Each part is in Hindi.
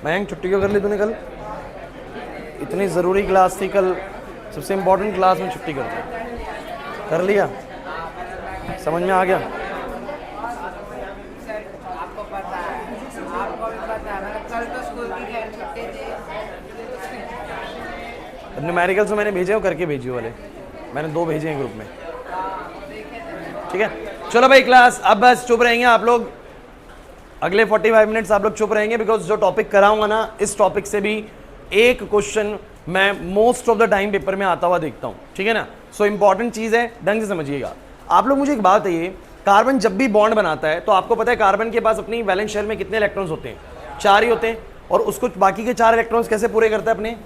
मयंक छुट्टी क्यों कर ली तूने कल? इतनी ज़रूरी क्लास थी कल, सबसे इम्पोर्टेंट क्लास में छुट्टी कर दी। कर लिया? समझ में आ गया? न्यूमेरिकल्स तो मैंने भेजे हो, करके भेजी वाले मैंने 2 भेजे हैं ग्रुप में। ठीक है, चलो भाई क्लास अब बस चुप रहेंगे आप लोग, अगले 45 मिनट्स आप लोग चुप रहेंगे, बिकॉज जो टॉपिक कराऊंगा ना, इस टॉपिक से भी एक क्वेश्चन मैं most of the time paper में आता हुआ देखता हूं। ठीक है ना? सो इंपॉर्टेंट चीज है, ढंग से समझिएगा आप लोग। मुझे एक बात बताइए, कार्बन जब भी बॉन्ड बनाता है तो आपको पता है कार्बन के पास अपनी वैलेंस शेल में कितने इलेक्ट्रॉन्स होते हैं? 4 ही होते हैं। और उसको बाकी के 4 इलेक्ट्रॉन्स कैसे पूरे करता है? अपने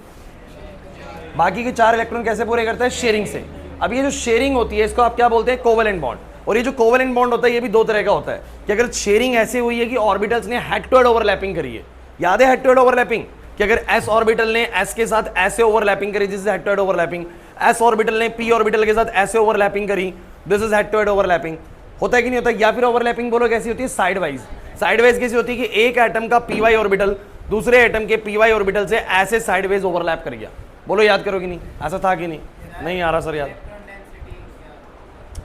बाकी के 4 इलेक्ट्रॉन कैसे पूरे करता है? शेयरिंग से। अब ये जो शेयरिंग होती है इसको आप क्या बोलते हैं? Covalent bond. और ये जो कोवेलेंट बॉन्ड होता है ये भी 2 तरह का होता है कि अगर शेयरिंग ऐसे हुई है कि ऑर्बिटल्स ने हेड टू हेड ओवरलैपिंग करी है। याद है हेड टू हेड ओवरलैपिंग? कि अगर एस ऑर्बिटल ने एस के साथ ऐसे ओवरलैपिंग करी, this is head to head overlapping. S orbital ने पी ऑर्बिटल के साथ ऐसे ओवरलैपिंग करी, this is head to head overlapping. होता है कि नहीं होता? या फिर ओवरलैपिंग बोलो कैसी होती है? Side wise. साइड वाइज कैसी होती है कि एक एटम का पी वाई ऑर्बिटल दूसरे एटम के पी वाई ऑर्बिटल से ऐसे साइड वाइज ओवरलैप कर गया। बोलो याद करो कि नहीं? ऐसा था कि नहीं? नहीं आ रहा सर याद।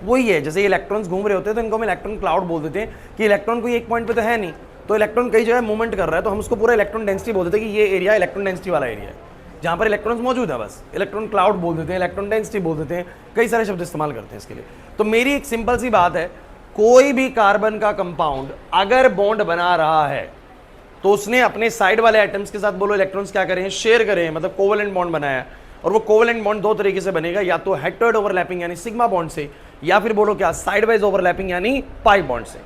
वही है, जैसे इलेक्ट्रॉन्स घूम रहे होते हैं तो इनको हम इलेक्ट्रॉन क्लाउड बोल देते हैं कि इलेक्ट्रॉन कोई एक पॉइंट पे तो है नहीं, तो इलेक्ट्रॉन कई जगह मूवमेंट कर रहा है, तो हम उसको पूरा इलेक्ट्रॉन डेंसिटी बोल देते हैं कि ये एरिया इलेक्ट्रॉन डेंसिटी वाला एरिया है जहाँ पर इलेक्ट्रॉन्स मौजूद है। बस इलेक्ट्रॉन क्लाउड बोल देते हैं, इलेक्ट्रॉन डेंसिटी बोल देते हैं, कई सारे शब्द इस्तेमाल करते हैं इसके लिए। तो मेरी एक सिंपल सी बात है, कोई भी कार्बन का कंपाउंड अगर बॉन्ड बना रहा है तो उसने अपने साइड वाले एटम्स के साथ बोलो इलेक्ट्रॉन्स क्या करें? शेयर करें, मतलब कोवेलेंट बॉन्ड बनाया है। और वो कोवेलेंट बॉन्ड 2 तरीके से बनेगा, या तो हेड टू हेड ओवरलैपिंग यानी सिग्मा बॉन्ड से, या फिर बोलो क्या? साइड वाइज ओवरलैपिंग यानी पाई बॉन्ड से।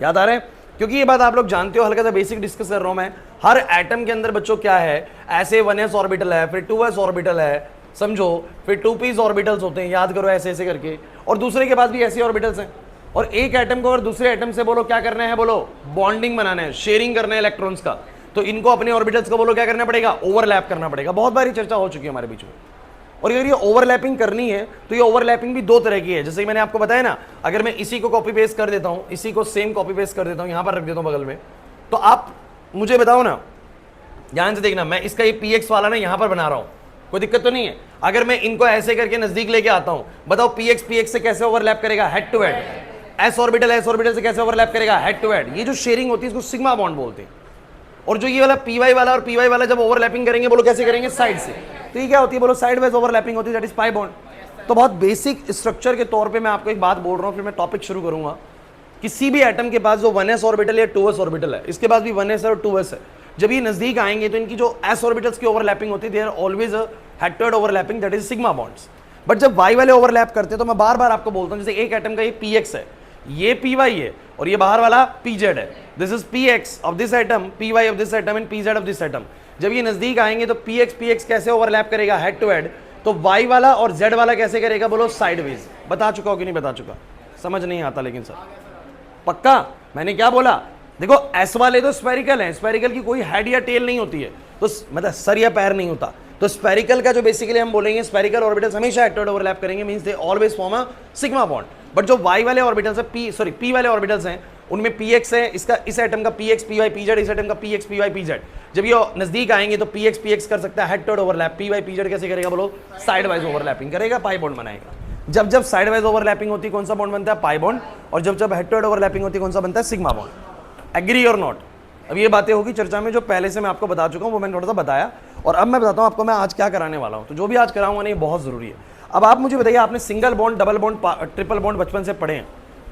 याद आ रहा है? क्योंकि ये बात आप लोग जानते हो, हल्का सा बेसिक डिस्कस कर रहा हूं मैं। हर एटम के अंदर बच्चों क्या है? ऐसे 1s ऑर्बिटल है, फिर 2s ऑर्बिटल है, समझो, फिर 2p ऑर्बिटल्स होते हैं, याद करो ऐसे ऐसे करके, और दूसरे के पास भी ऐसे ऑर्बिटल्स हैं। और एक एटम को और दूसरे एटम से बोलो क्या करना है? बोलो बॉन्डिंग बनाना है, शेयरिंग करना है इलेक्ट्रॉन्स का। तो इनको अपने ऑर्बिटल्स को बोलो क्या करना पड़ेगा? ओवरलैप करना पड़ेगा। बहुत बारी चर्चा हो चुकी है हमारे बीच में। और अगर ये ओवरलैपिंग करनी है तो ये ओवरलैपिंग भी 2 तरह की है, जैसे मैंने आपको बताया ना। अगर मैं इसी को कॉपी पेस्ट कर देता हूं, इसी को सेम कॉपी पेस्ट कर देता हूं, यहां पर रख देता हूं बगल में, तो आप मुझे बताओ ना, ध्यान से देखना, मैं इसका ये पीएक्स वाला ना यहां पर बना रहा हूं, कोई दिक्कत तो नहीं है? अगर मैं इनको ऐसे करके नजदीक लेके आता हूं, बताओ पीएक्स से कैसे ओवरलैप करेगा? Head to head. S orbital से कैसे ओवरलैप करेगा? Head to head. ये जो शेयरिंग होती है इसको सिग्मा बॉन्ड बोलते हैं। और जो ये वाला पीवाई वाला और पीवाई वाला जब ओवरलैपिंग करेंगे, बोलो कैसे करेंगे? साइड से। तो ये क्या होती है? बोलो साइड वाइज ओवरलैपिंग होती है, दैट इज पाई बॉन्ड। तो बहुत बेसिक स्ट्रक्चर के तौर पे मैं आपको एक बात बोल रहा हूं, फिर मैं टॉपिक शुरू करूंगा। किसी भी एटम के पास जो 1s ऑर्बिटल या 2s ऑर्बिटल है, इसके पास भी 1s और 2s है, जब ये नजदीक आएंगे तो इनकी जो s ऑर्बिटल्स की ओवरलैपिंग होती है, they are always head to head overlapping, that is sigma bonds. But जब y वाले ओवरलैप करते हैं तो मैं बार बार आपको बोलता हूं, जैसे एक एटम का ये px है, ये py है, और ये बाहर वाला pz है, this is px of this atom, py of this atom and pz of this atom. जब ये नजदीक आएंगे तो px कैसे ओवरलैप करेगा? Head to head. तो y वाला और z वाला कैसे करेगा? बोलो साइडवेज। बता चुका हो कि नहीं बता चुका? समझ नहीं आता लेकिन सर, पक्का? मैंने क्या बोला? देखो s वाले तो स्फेरिकल हैं, स्फेरिकल की कोई हेड या टेल नहीं होती है, तो मतलब सर या पैर नहीं होता। तो स्फेरिकल का जो बेसिकली हम बोलेंगे, स्फेरिकल ऑर्बिटल्स हमेशा हेड टू हेड ओवरलैप करेंगे, means they always form a sigma bond. But जो y वाले ऑर्बिटल्स है, p वाले ऑर्बिटल्स हैं, उनमें px है, इसका इस एटम का px py pz, इस एटम का px py pz। जब ये नजदीक आएंगे तो px कर सकता है head to head overlap, py pz कैसे करेगा? बोलो साइड वाइज ओवरलैपिंग करेगा, पाई बॉन्ड बनाएगा। जब जब साइड वाइज ओवरलैपिंग होती है कौन सा बॉन्ड बनता है? Pi bond. और जब जब हेड टू हेड ओवरलैपिंग होती है कौन सा बनता है? Sigma bond. एग्री और नॉट? अब ये बातें होगी चर्चा में, जो पहले से मैं आपको बता चुका हूं, वो मैंने थोड़ा सा बताया। और अब मैं बताता हूं आपको मैं आज क्या कराने वाला हूं। तो जो भी आज कराऊंगा ना, ये बहुत जरूरी है। अब आप मुझे बताइए, आपने single bond, double bond, triple bond बचपन से पढ़े हैं,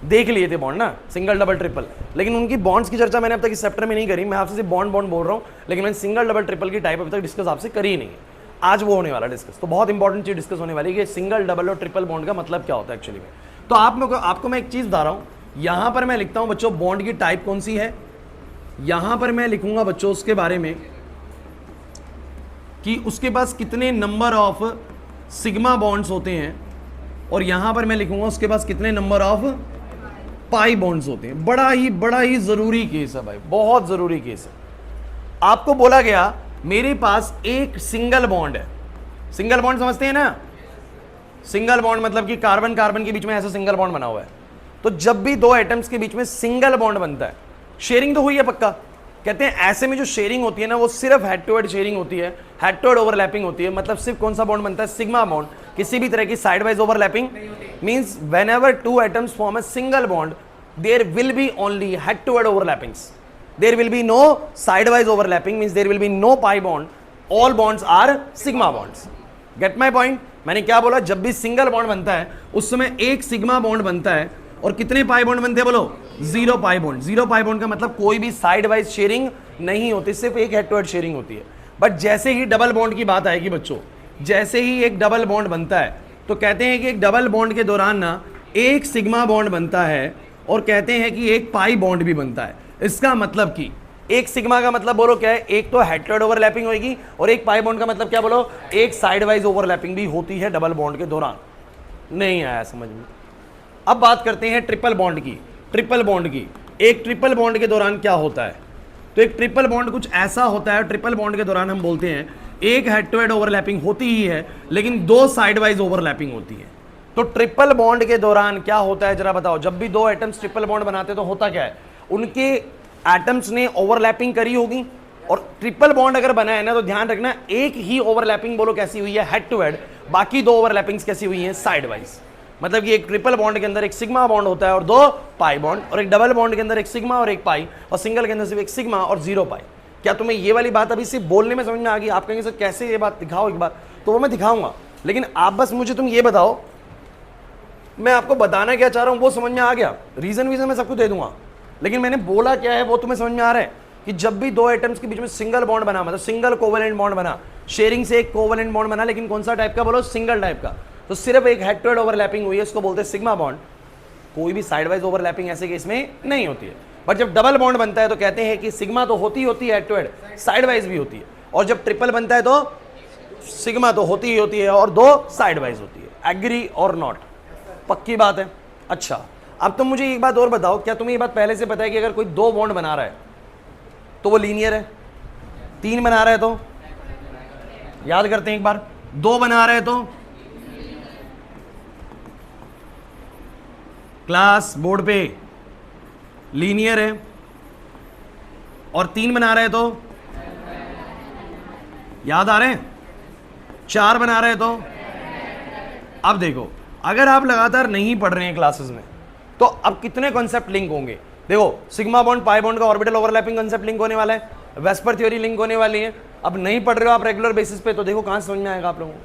देख लिए थे बॉन्ड ना, सिंगल डबल ट्रिपल, लेकिन उनकी बॉन्ड्स की चर्चा मैंने अब तक इस चैप्टर में नहीं करी। मैं आपसे सिर्फ बॉन्ड बोल रहा हूं, लेकिन मैंने सिंगल डबल ट्रिपल की टाइप अभी तक डिस्कस आपसे करी नहीं है। आज वो होने वाला डिस्कस, तो बहुत इंपॉर्टेंट चीज डिस्कस होने वाली है कि सिंगल डबल और ट्रिपल बॉन्ड का मतलब क्या होता है एक्चुअली में। तो आपको मैं एक चीज बता रहा हूं, यहां पर मैं लिखता हूं बच्चों बॉन्ड की टाइप कौन सी है, यहां पर मैं लिखूंगा बच्चों उसके बारे में कि उसके पास कितने नंबर ऑफ सिग्मा बॉन्ड्स होते हैं, और यहां पर मैं लिखूंगा उसके पास कितने नंबर ऑफ पाई बॉन्ड्स होते हैं। बड़ा ही जरूरी केस है भाई, बहुत जरूरी केस है। आपको बोला गया मेरे पास एक सिंगल बॉन्ड है, सिंगल बॉन्ड समझते हैं ना? सिंगल बॉन्ड मतलब कि कार्बन कार्बन के बीच में ऐसा सिंगल बॉन्ड बना हुआ है। तो जब भी दो एटम्स के बीच में सिंगल बॉन्ड बनता है, शेयरिंग तो हुई है पक्का, कहते हैं ऐसे में जो शेयरिंग होती है ना वो सिर्फ हेड टू हेड शेयरिंग होती है, हेड टू हेड ओवरलैपिंग होती है। मतलब सिर्फ कौन सा बॉन्ड बनता है, सिग्मा बॉन्ड। किसी भी तरह की side wise overlapping means whenever two atoms form a single bond there will be only head to head overlappings, there will be no side wise overlapping, means there will be no pi bond, all bonds are sigma bonds. Get my point? मैंने क्या बोला, जब भी सिंगल बॉन्ड बनता है उस समय एक सिग्मा बॉन्ड बनता है और कितने पाई बॉन्ड बनते हैं बोलो, 0 पाई बॉन्ड। 0 पाई बॉन्ड का मतलब कोई भी साइड वाइज शेयरिंग नहीं होती, सिर्फ एक हेड टू हेड शेयरिंग होती है। बट जैसे ही डबल बॉन्ड की बात आएगी बच्चों, जैसे ही एक डबल बॉन्ड बनता है तो कहते हैं कि एक डबल बॉन्ड के दौरान ना एक सिग्मा बॉन्ड बनता है और कहते हैं कि एक पाई बॉन्ड भी बनता है। इसका मतलब कि एक सिग्मा का मतलब बोलो क्या है, एक तो हेड टू हेड ओवरलैपिंग होगी और एक पाई बॉन्ड का मतलब क्या बोलो, एक साइड वाइज ओवरलैपिंग भी होती है डबल बॉन्ड के दौरान। नहीं आया समझ में? अब बात करते हैं ट्रिपल बॉन्ड की। ट्रिपल बॉन्ड की, एक ट्रिपल बॉन्ड के दौरान क्या होता है, तो एक ट्रिपल बॉन्ड कुछ ऐसा होता है, ट्रिपल बॉन्ड के दौरान हम बोलते हैं एक हेड टू हेड ओवरलैपिंग होती ही है लेकिन दो साइड वाइज ओवरलैपिंग होती है। तो ट्रिपल बॉन्ड के दौरान क्या होता है जरा बताओ, जब भी दो एटम्स ट्रिपल बॉन्ड बनाते हैं तो होता क्या है, उनके एटम्स ने ओवरलैपिंग करी होगी। और ट्रिपल बॉन्ड अगर बना है ना तो ध्यान रखना एक ही ओवरलैपिंग बोलो कैसी हुई है, हेड टू हेड, बाकी दो ओवरलैपिंग्स कैसी हुई हैं, साइड वाइज। मतलब कि एक ट्रिपल बॉन्ड के अंदर एक सिग्मा बॉन्ड होता है और दो पाई बॉन्ड, और एक डबल बॉन्ड के अंदर एक सिग्मा और एक पाई, और सिंगल के अंदर सिर्फ एक सिग्मा और 0 पाई। क्या तुम्हें ये वाली बात अभी सिर्फ बोलने में समझ में आ गई? आप कहेंगे सर कैसे ये बात दिखाओ एक बार, तो वो मैं दिखाऊंगा, लेकिन आप बस मुझे तुम ये बताओ मैं आपको बताना क्या चाह रहा हूं वो समझ में आ गया? रीजन वीजन मैं सबको दे दूंगा, लेकिन मैंने बोला क्या है वो तुम्हें समझ में आ रहा है कि जब भी दो एटम्स के बीच में सिंगल बॉन्ड बना, मतलब सिंगल कोवेलेंट बॉन्ड बना, शेयरिंग से एक कोवेलेंट बॉन्ड बना, लेकिन कौन सा टाइप का बोलो, सिंगल टाइप का, तो सिर्फ एक हेड टू हेड ओवरलैपिंग हुई है, इसको बोलते हैं सिग्मा बॉन्ड। कोई भी साइड वाइज ओवरलैपिंग ऐसे केस में नहीं होती है। बट जब डबल बॉन्ड बनता है तो कहते हैं कि सिग्मा तो होती है head to head, side wise भी होती है, और जब ट्रिपल बनता है तो सिग्मा तो होती है और दो साइड वाइज होती है। एग्री और नॉट? पक्की बात है। अच्छा, अब तुम मुझे एक बात और बताओ, क्या तुम्हें ये बात पहले से पता है कि अगर कोई दो बॉन्ड बना रहा है तो वो लीनियर है, तीन बना रहा है तो, याद करते हैं एक बार, दो बना रहे तो, क्लास बोर्ड पे लीनियर है, और तीन बना रहे तो, याद आ रहे हैं, चार बना रहे तो। अब देखो, अगर आप लगातार नहीं पढ़ रहे हैं क्लासेस में तो अब कितने कॉन्सेप्ट लिंक होंगे। देखो, सिग्मा बॉन्ड पाई बॉन्ड का ऑर्बिटल ओवरलैपिंग कॉन्सेप्ट लिंक होने वाला है, वेस्पर थ्योरी लिंक होने वाली है। अब नहीं पढ़ रहे हो आप रेगुलर बेसिस पे तो देखो कहां समझ में आएगा आप लोगों को।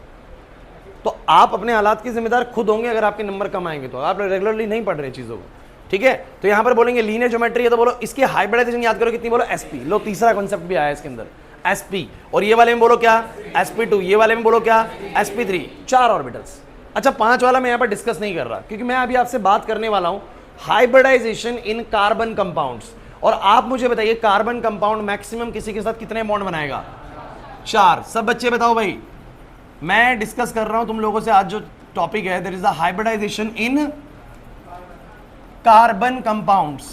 तो आप अपने हालात के जिम्मेदार खुद होंगे अगर आपके नंबर कम आएंगे तो। आप रेगुलरली नहीं पढ़ रहे चीजों को, ठीक है। तो यहां पर बोलेंगे लीनियर ज्योमेट्री है तो बोलो इसकी हाइब्रिडाइजेशन याद करो कितनी, बोलो एसपी। लो, तीसरा कॉन्सेप्ट भी आया इसके अंदर, एसपी। और ये वाले में बोलो क्या, sp2। ये वाले में बोलो क्या, sp3। 4 ऑर्बिटल्स। अच्छा, 5 वाला मैं यहाँ पर डिस्कस नहीं कर रहा क्योंकि मैं अभी आपसे बात करने वाला हूं हाइब्रिडाइजेशन इन कार्बन कंपाउंड्स। और आप मुझे बताइए कार्बन कंपाउंड मैक्सिमम किसी के साथ कितने बॉन्ड बनाएगा, 4। सब बच्चे बताओ भाई। मैं डिस्कस कर रहा हूं तुम लोगों से आज जो टॉपिक है, there is a hybridization in carbon compounds.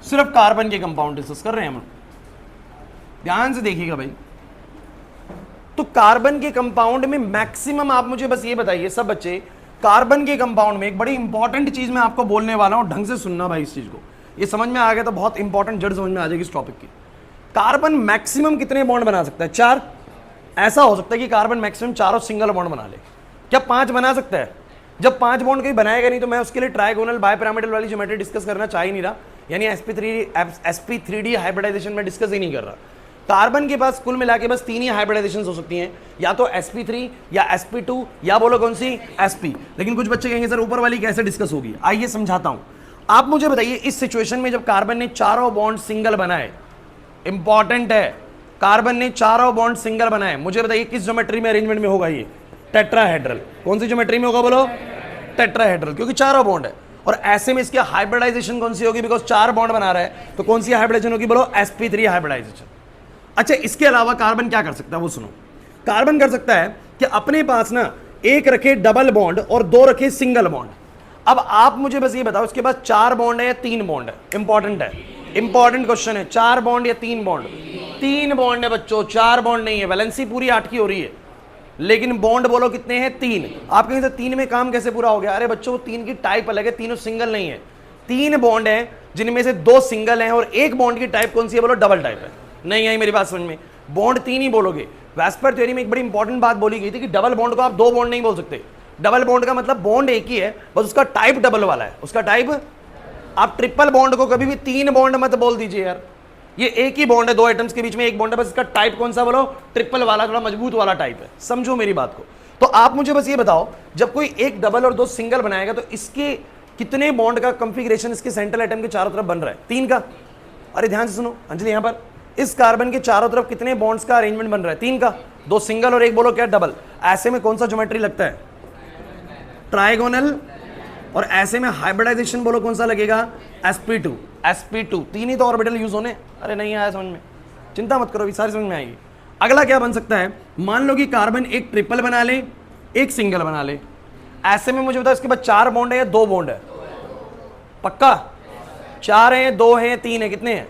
सिर्फ कार्बन के कंपाउंड डिस्कस कर रहे हैं हम, ध्यान से देखिएगा भाई। तो कार्बन के कंपाउंड में मैक्सिमम, आप मुझे बस ये बताइए सब बच्चे, कार्बन के कंपाउंड में एक बड़ी इंपॉर्टेंट चीज मैं आपको बोलने वाला हूं, ढंग से सुनना भाई इस चीज को। ये समझ में आ गया तो बहुत इंपॉर्टेंट जड़ समझ में आ जाएगी इस टॉपिक की। कार्बन मैक्सिमम कितने बॉन्ड बना सकता है, 4। ऐसा हो सकता है कि कार्बन मैक्सिमम 4 सिंगल बॉन्ड बना ले। क्या 5 बना सकता है? जब 5 बॉन्ड कोई बनाएगा नहीं तो मैं उसके लिए ट्राइगोनल बाइपिरामिडल वाली ज्योमेट्री डिस्कस करना चाह ही नहीं रहा, यानी sp3d हाइब्रिडाइजेशन में डिस्कस ही नहीं कर रहा। कार्बन के पास कुल मिला के बस 3 ही हाइब्रिडाइजेशन हो सकती हैं, या तो sp3 या sp2 या बोलो कौन सी, sp। लेकिन कुछ बच्चे कहेंगे सर ऊपर वाली कैसे डिस्कस होगी, आइए समझाता हूं। आप मुझे बताइए इस सिचुएशन में जब कार्बन ने 4 बॉन्ड सिंगल बनाए, इंपॉर्टेंट है, कार्बन ने 4 बॉन्ड सिंगल बनाए, मुझे बताइए किस ज्योमेट्री में अरेंजमेंट में होगा ये, टेट्राहेड्रल। कौन सी ज्योमेट्री में होगा बोलो, टेट्राहेड्रल, क्योंकि 4 बॉन्ड है। और ऐसे में इसकी हाइब्रिडाइजेशन कौन सी होगी, बिकॉज 4 बॉन्ड बना रहा है तो कौन सी हाइब्रिडाइजेशन होगी बोलो, sp3 हाइब्रिडाइजेशन। अच्छा, इसके अलावा कार्बन क्या कर सकता है वो सुनो। कार्बन कर सकता है कि अपने पास ना एक रखे डबल बॉन्ड और 2 रखे सिंगल बॉन्ड। अब आप मुझे बस ये बताओ इसके पास 4 बॉन्ड है या 3 बॉन्ड है, इंपॉर्टेंट है, इंपॉर्टेंट क्वेश्चन है। 4 बॉन्ड या 3 बॉन्ड? 3 बॉन्ड है बच्चों, 4 बॉन्ड नहीं है। वैलेंसी पूरी 8 की हो रही है, लेकिन बॉन्ड बोलो कितने हैं, 3। आप कहेंगे 3 में काम कैसे पूरा हो गया? अरे बच्चों 3 की टाइप अलग है, तीनों सिंगल नहीं है। तीन बॉन्ड है जिनमें से दो सिंगल हैं और एक बॉन्ड की टाइप कौन सी है, बोलो डबल टाइप है। नहीं आई मेरी बात समझ में, बॉन्ड तीन ही बोलोगे। वैस्पर थ्योरी में एक बड़ी इंपॉर्टेंट बात बोली गई थी कि डबल बॉन्ड को आप दो बॉन्ड नहीं बोल सकते। डबल बॉन्ड का मतलब बॉन्ड एक ही है, बस उसका टाइप डबल वाला है, उसका टाइप। आप ट्रिपल बॉन्ड को कभी भी तीन बॉन्ड मत बोल दीजिए यार, ये एक ही बॉन्ड है, दो एटम्स के बीच में एक बॉन्ड है, बस इसका टाइप कौन सा बोलो, ट्रिपल वाला, थोड़ा मजबूत वाला टाइप है। समझो मेरी बात को। तो आप मुझे बस ये बताओ, जब कोई एक डबल और दो सिंगल बनाएगा तो इसके कितने बॉन्ड का कंफिगरेशन इसके सेंट्रल एटम के चारों तरफ बन रहा है? तीन का। अरे ध्यान से सुनो अंजलि, यहां पर इस कार्बन के चारों तरफ कितने बॉन्ड्स का अरेंजमेंट बन रहा है? तीन का। दो सिंगल और एक बोलो क्या, डबल। ऐसे में कौन सा ज्योमेट्री लगता है? ट्राइगोनल। और ऐसे में हाइब्रिडाइजेशन बोलो कौन सा लगेगा? sp2। sp2 तीन ही तो ऑर्बिटल यूज होने। अरे नहीं आया समझ में, चिंता मत करो, अभी सारी समझ में आएगी। अगला क्या बन सकता है? मान लो कि कार्बन एक ट्रिपल बना ले, एक सिंगल बना ले। ऐसे में मुझे बताओ इसके बाद चार बॉन्ड है या दो बॉन्ड है? पक्का चार है, दो है, तीन है? कितने हैं?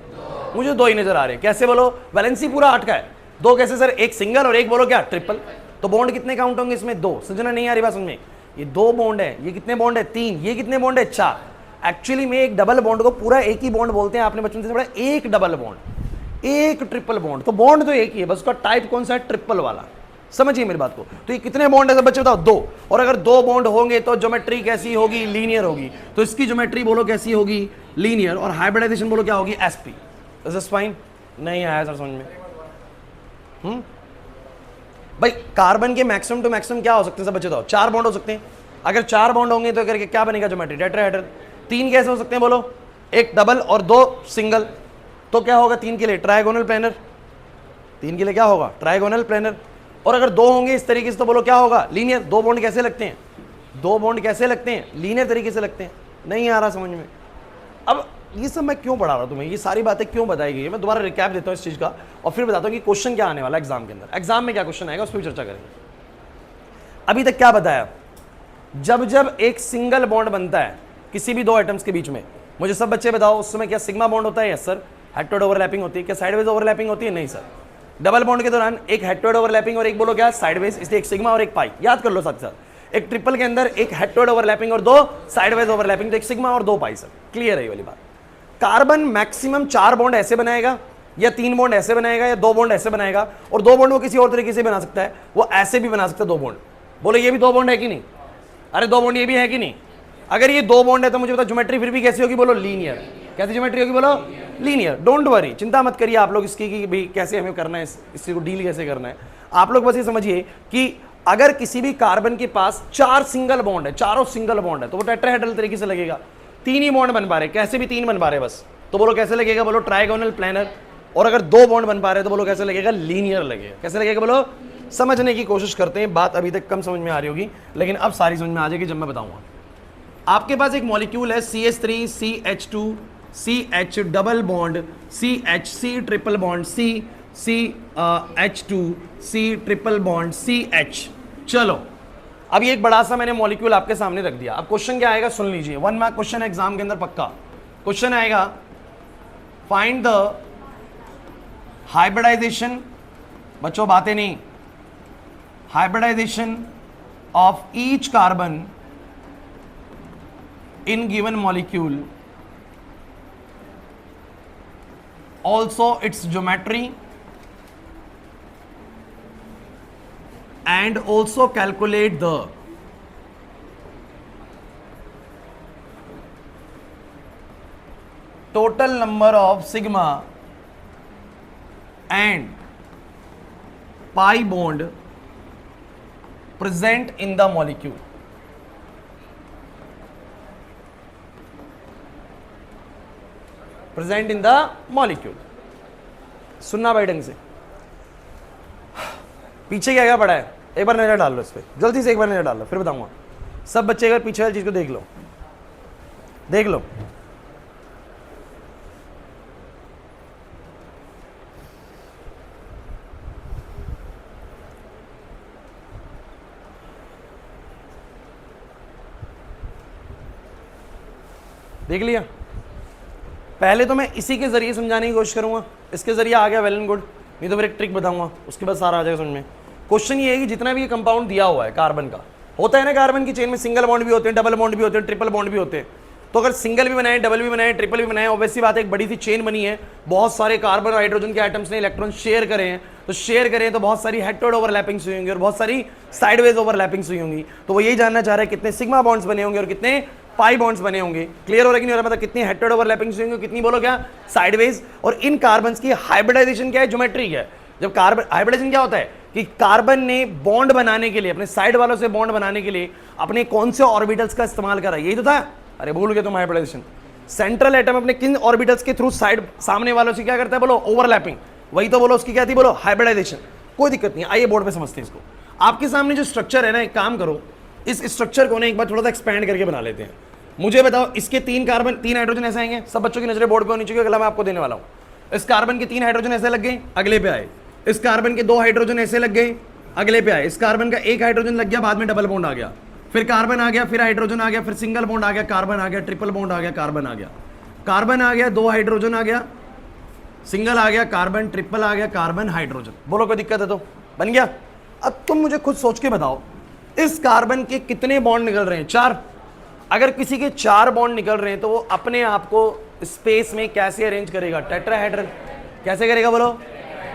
मुझे दो ही नजर आ रहे हैं। कैसे बोलो? वैलेंसी पूरा 8 का है। दो कैसे सर? एक सिंगल और एक बोलो क्या, ट्रिपल। तो बॉन्ड कितने काउंट होंगे इसमें? दो। समझना नहीं आ रही बात समझ में? ये दो बॉन्ड है, ये कितने बॉन्ड है? तीन। ये कितने बॉन्ड है? चार। एक्चुअली में एक डबल बॉन्ड को पूरा एक ही बॉन्ड बोलते हैं, आपने बचपन से पढ़ा, एक डबल बॉन्ड, एक ट्रिपल बॉन्ड। तो बॉन्ड तो एक ही है, बस उसका टाइप कौन सा है? ट्रिपल वाला। समझिए मेरी बात को। तो ये कितने बॉन्ड है बच्चे बताओ? दो। और अगर दो बॉन्ड होंगे तो ज्योमेट्री कैसी होगी? लीनियर होगी। तो इसकी ज्योमेट्री बोलो कैसी होगी? लीनियर। और हाइब्रिडाइजेशन बोलो क्या होगी? sp। Is this fine? नहीं आया सर समझ में? भाई कार्बन के मैक्सिमम टू मैक्सिमम क्या हो सकते हैं सब बच्चे बताओ? चार बॉन्ड हो सकते हैं। अगर चार बॉन्ड होंगे तो करके क्या बनेगा ज्योमेट्री? टेट्राहेड्रल। तीन कैसे हो सकते हैं बोलो? एक डबल और दो सिंगल। तो क्या होगा तीन के लिए? Trigonal planar. तीन के लिए क्या होगा? Trigonal planar. और अगर दो होंगे इस तरीके से तो बोलो क्या होगा? लीनियर। दो बॉन्ड कैसे लगते हैं? दो बॉन्ड कैसे लगते हैं? लीनियर तरीके से लगते हैं। नहीं आ रहा समझ में? अब ये सब मैं क्यों पढ़ा रहा हूं तुम्हें, ये सारी बातें क्यों बताई गई है? मैं दोबारा रिकैप देता हूं इस चीज का और फिर बताता हूं कि क्वेश्चन क्या आने वाला है एग्जाम के अंदर। एग्जाम में क्या क्वेश्चन आएगा उस पर चर्चा करेंगे। अभी तक क्या बताया? जब जब एक सिंगल बॉन्ड बनता है किसी भी दो एटम्स के बीच में, मुझे सब बच्चे बताओ उस समय क्या सिग्मा बॉन्ड होता है? Yes sir. Head to head overlapping होती है क्या? साइडवेज ओवरलैपिंग होती है? नहीं सर। डबल बॉन्ड के दौरान एक हेड टू हेड ओवरलैपिंग और एक बोलो क्या, साइडवेज, इसलिए एक सिग्मा और एक पाई। याद कर लो साथ साथ। एक ट्रिपल के अंदर एक हेड टू हेड ओवरलैपिंग और दो साइडवेज ओवरलैपिंग, तो एक सिग्मा और दो पाई। सर क्लियर है ये वाली बात? कार्बन मैक्सिमम चार बॉन्ड ऐसे बनाएगा या तीन बॉन्ड ऐसे बनाएगा या दो बॉन्ड ऐसे बनाएगा, और दो बॉन्ड वो किसी और तरीके से बना सकता है, वो ऐसे भी बना सकता है दो बॉन्ड। बोलो ये भी दो बॉन्ड है कि नहीं? अरे दो बॉन्ड ये भी है कि नहीं? अगर ये दो बॉन्ड है तो मुझे बताओ ज्योमेट्री फिर भी कैसी होगी? बोलो लीनियर। कैसी ज्योमेट्री होगी? बोलो लीनियर। डोंट वरी, चिंता मत करिए आप लोग इसकी कि भाई कैसे हमें करना है, इसको डील कैसे करना है। आप लोग बस ये समझिए कि अगर किसी भी कार्बन के पास चार सिंगल बॉन्ड है, चारों सिंगल बॉन्ड है, तो वो टेट्राहेड्रल तरीके से लगेगा। तीन ही बॉन्ड बन पा रहे, कैसे भी तीन बन पा रहे बस, तो बोलो कैसे लगेगा? बोलो ट्राइगोनल प्लेनर। और अगर दो बॉन्ड बन पा रहे तो बोलो कैसे लगेगा? लीनियर लगेगा। कैसे लगेगा? बोलो समझने की कोशिश करते हैं। बात अभी तक कम समझ में आ रही होगी, लेकिन अब सारी समझ में आ जाएगी जब मैं बताऊंगा। आपके पास एक मॉलिक्यूल है CH3 CH2 CH double bond CH C triple bond H2 C triple bond CH। चलो अब ये एक बड़ा सा मैंने मॉलिक्यूल आपके सामने रख दिया। अब क्वेश्चन क्या आएगा सुन लीजिए, 1 मार्क क्वेश्चन एग्जाम के अंदर पक्का। क्वेश्चन आएगा फाइंड द हाइब्रिडाइजेशन, बच्चों बातें नहीं, hybridization of each carbon in given molecule, also its geometry, and also calculate the total number of sigma and pi bond present in the molecule। Present in the molecule. सुनना भाई ढंग से, पीछे क्या क्या पड़ा है एक बार नजर डाल लो इस पे, जल्दी से एक बार नजर डाल लो, फिर बताऊंगा। सब बच्चे अगर पीछे वाली चीज को देख लो, देख लो। देख लिया? पहले तो मैं इसी के जरिए समझाने की कोशिश करूंगा, इसके जरिए आ गया वेल एंड गुड, नहीं तो फिर एक ट्रिक बताऊंगा, उसके बाद सारा आ जाएगा समझ में। क्वेश्चन ये है कि जितना भी ये कंपाउंड दिया हुआ है कार्बन का, होता है ना कार्बन की चेन में सिंगल बॉन्ड भी होते हैं, डबल बॉन्ड भी होते हैं, ट्रिपल बॉन्ड भी होते हैं, तो अगर सिंगल भी बनाए, डबल भी बनाए, ट्रिपल भी बनाए, ऑब्वियसली बात है एक बड़ी सी चेन बनी है, बहुत सारे कार्बन और हाइड्रोजन के एटम्स ने इलेक्ट्रॉन शेयर करे हैं, तो शेयर करें तो बहुत सारी हेड टू हेड ओवरलैपिंग्स हुई होंगी और बहुत सारी साइडवेज ओवरलैपिंग्स हुई होंगी। तो वो यही जानना चाह रहे हैं कितने सिग्मा बॉन्ड्स बने होंगे और कितने पाई बॉन्ड्स बने होंगे। क्लियर हो रहा है कि नहीं हो रहा? मतलब कितनी हेड टू हेड ओवरलैपिंग्स हुई होंगी, कितनी बोलो क्या साइडवेज। और इन कार्बन्स की हाइब्रिडाइजेशन क्या है, ज्योमेट्री क्या है। जब कार्बन हाइब्रिडाइजेशन क्या होता है कि कार्बन ने बॉन्ड बनाने के लिए, अपने साइड वालों से बॉन्ड बनाने के लिए अपने कौन से ऑर्बिटल्स का इस्तेमाल करा, यही तो था। अरे भूल गए तुम हाइब्रिडाइजेशन। सेंट्रल एटम अपने किन ऑर्बिटल्स के थ्रू साइड सामने वालों से क्या करता है, बोलो ओवरलैपिंग। वही तो बोलो उसकी क्या थी, बोलो हाइब्रिडाइजेशन। कोई दिक्कत नहीं, आइए बोर्ड पे समझते हैं इसको। आपके सामने जो स्ट्रक्चर है ना, एक काम करो, इस स्ट्रक्चर को ना एक बार थोड़ा सा एक्सपैंड करके बना लेते हैं। मुझे बताओ, इसके 3 कार्बन 3 हाइड्रोजन ऐसे आएंगे। सब बच्चों की नजरें बोर्ड पे होनी चाहिए, अगला मैं आपको देने वाला हूं। इस कार्बन के 3 हाइड्रोजन ऐसे लग गए, अगले पे आए। इस कार्बन के 2 हाइड्रोजन ऐसे लग गए, अगले पे आए। इस कार्बन का 1 हाइड्रोजन लग गया, बाद में डबल बॉन्ड आ गया, फिर कार्बन आ गया, फिर हाइड्रोजन आ गया, फिर सिंगल बॉन्ड आ गया, कार्बन आ गया, ट्रिपल बॉन्ड आ गया, कार्बन आ गया, कार्बन आ गया, 2 हाइड्रोजन आ गया, सिंगल आ गया, कार्बन, ट्रिपल आ गया, कार्बन, हाइड्रोजन। बोलो कोई दिक्कत है तो बन गया। अब तुम मुझे खुद सोच के बताओ, इस कार्बन के कितने बॉन्ड निकल रहे हैं? 4। अगर किसी के 4 बॉन्ड निकल रहे हैं तो वो अपने आप को स्पेस में कैसे अरेंज करेगा? टेट्राहेड्रल। कैसे करेगा बोलो?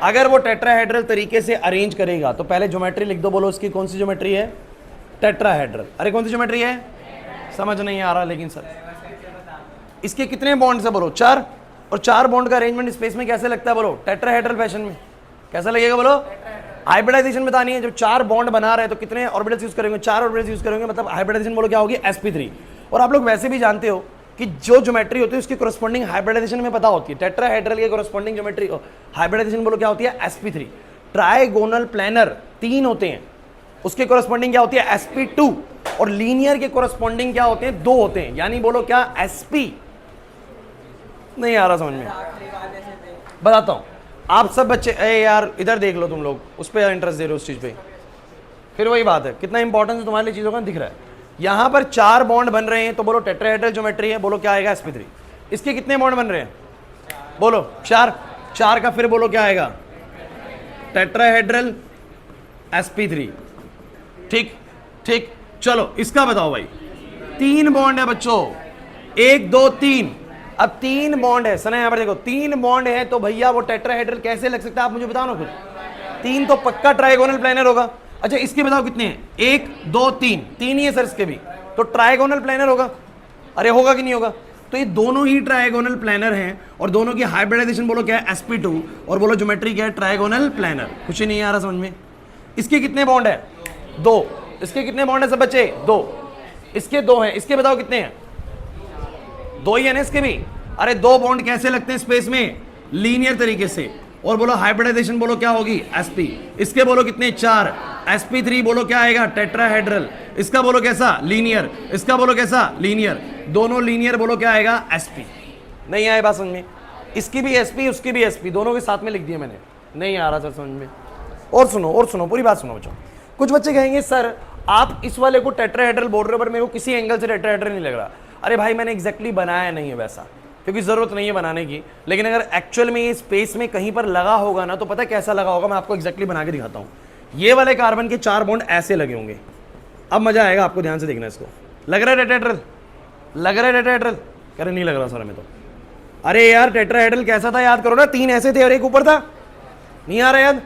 अगर वो टेट्राहेड्रल तरीके से अरेंज करेगा तो पहले ज्योमेट्री लिख दो। बोलो उसकी कौन सी ज्योमेट्री है? टेट्राहेड्रल। अरे कौन सी ज्योमेट्री है? समझ नहीं आ रहा लेकिन सर। इसके कितने बॉन्ड्स है? बोलो 4। और 4 बॉन्ड का अरेंजमेंट स्पेस में कैसे लगता है? बोलो टेट्राहेड्रल फैशन में। कैसा लगेगा बोलो? हाइब्रिडाइजेशन बतानी है। जब 4 बॉन्ड बना रहे हैं तो कितने ऑर्बिटल्स यूज करेंगे? 4 ऑर्बिटल्स यूज करेंगे, मतलब हाइब्रिडाइजेशन बोलो क्या होगी? sp3। और आप लोग वैसे भी जानते हो कि जो ज्योमेट्री होती है उसकी कोरस्पॉन्डिंग हाइब्रिडाइजेशन में पता होती है। टेट्राहेड्रल की कोरस्पॉन्डिंग ज्योमेट्री हाइब्रिडाइजेशन बोलो क्या होती है? sp3। ट्राइगोनल प्लेनर 3 होते हैं, उसके कोरस्पॉन्डिंग क्या होती है? sp2। और लीनियर के कोरस्पॉन्डिंग क्या होते हैं? 2 होते हैं, यानी बोलो क्या? sp। नहीं आ रहा समझ में? बताता हूं। आप सब बच्चे यार इधर देख लो, तुम लोग उस पर इंटरेस्ट दे रहे हो, उस चीज पे। फिर वही बात है, कितना इंपॉर्टेंस तुम्हारे लिए चीजों का दिख रहा है। यहां पर 4 बॉन्ड बन रहे हैं तो बोलो टेट्राहेड्रल ज्योमेट्री है, बोलो क्या आएगा? sp3। इसके कितने बॉन्ड बन रहे हैं? बोलो 4। 4 का फिर बोलो क्या आएगा? Tetrahedral sp3। ठीक ठीक, चलो इसका बताओ भाई। 3 बॉन्ड है बच्चों, 1 2 3। अब 3 बॉन्ड है, सुना यहाँ पर देखो, 3 बॉन्ड है तो भैया वो टेट्राहेड्रल कैसे लग सकता है? आप मुझे बताओ ना कुछ। 3 तो पक्का ट्राइगोनल प्लेनर होगा। अच्छा इसके बताओ कितने हैं? 1 2 3। 3 ही है सर इसके भी, तो ट्राइगोनल प्लेनर होगा। अरे होगा कि नहीं होगा? तो ये दोनों ही ट्राइगोनल प्लेनर हैं और दोनों की हाइब्रिडाइजेशन बोलो क्या है? sp2। और बोलो ज्योमेट्री क्या है? Trigonal planar. कुछ ही नहीं आ रहा समझ में? इसके कितने बॉन्ड है? 2। इसके कितने बॉन्ड है सब बच्चे? 2। इसके 2 हैं, इसके बताओ कितने हैं? 2 ही है ना इसके भी। अरे 2 बॉन्ड कैसे लगते हैं स्पेस में? लीनियर तरीके से। और बोलो हाइब्रिडाइजेशन बोलो क्या होगी? sp। इसके बोलो कितने? 4। sp3 बोलो क्या आएगा? टेट्राहेड्रल। इसका बोलो कैसा? लीनियर। इसका बोलो कैसा? लीनियर। दोनों लीनियर, बोलो क्या आएगा? sp। नहीं आए बात समझ में? इसकी भी sp, उसकी भी sp, दोनों के साथ में लिख दिया मैंने। नहीं आ रहा सर समझ में? और सुनो पूरी बात सुनो बच्चों। कुछ बच्चे कहेंगे सर आप इस वाले को टेट्राहेड्रल बोल रहे हो पर मेरे को किसी एंगल से टेट्राहेड्रल नहीं लग रहा। अरे भाई मैंने एग्जैक्टली बनाया नहीं है वैसा, क्योंकि जरूरत नहीं है बनाने की। लेकिन अगर एक्चुअल में ये स्पेस में कहीं पर लगा होगा ना, तो पता है कैसा लगा होगा? मैं आपको एग्जैक्टली बना के दिखाता हूँ। ये वाले कार्बन के 4 बॉन्ड ऐसे लगे होंगे। अब मजा आएगा आपको, ध्यान से देखना इसको। लग रहा है टेट्राहेड्रल? लग रहा है टेट्राहेड्रल? कह रहे नहीं लग रहा सर हमें तो। अरे यार टेट्राहेड्रल कैसा था याद करो ना, 3 ऐसे थे और 1 ऊपर था। नहीं आ रहा याद?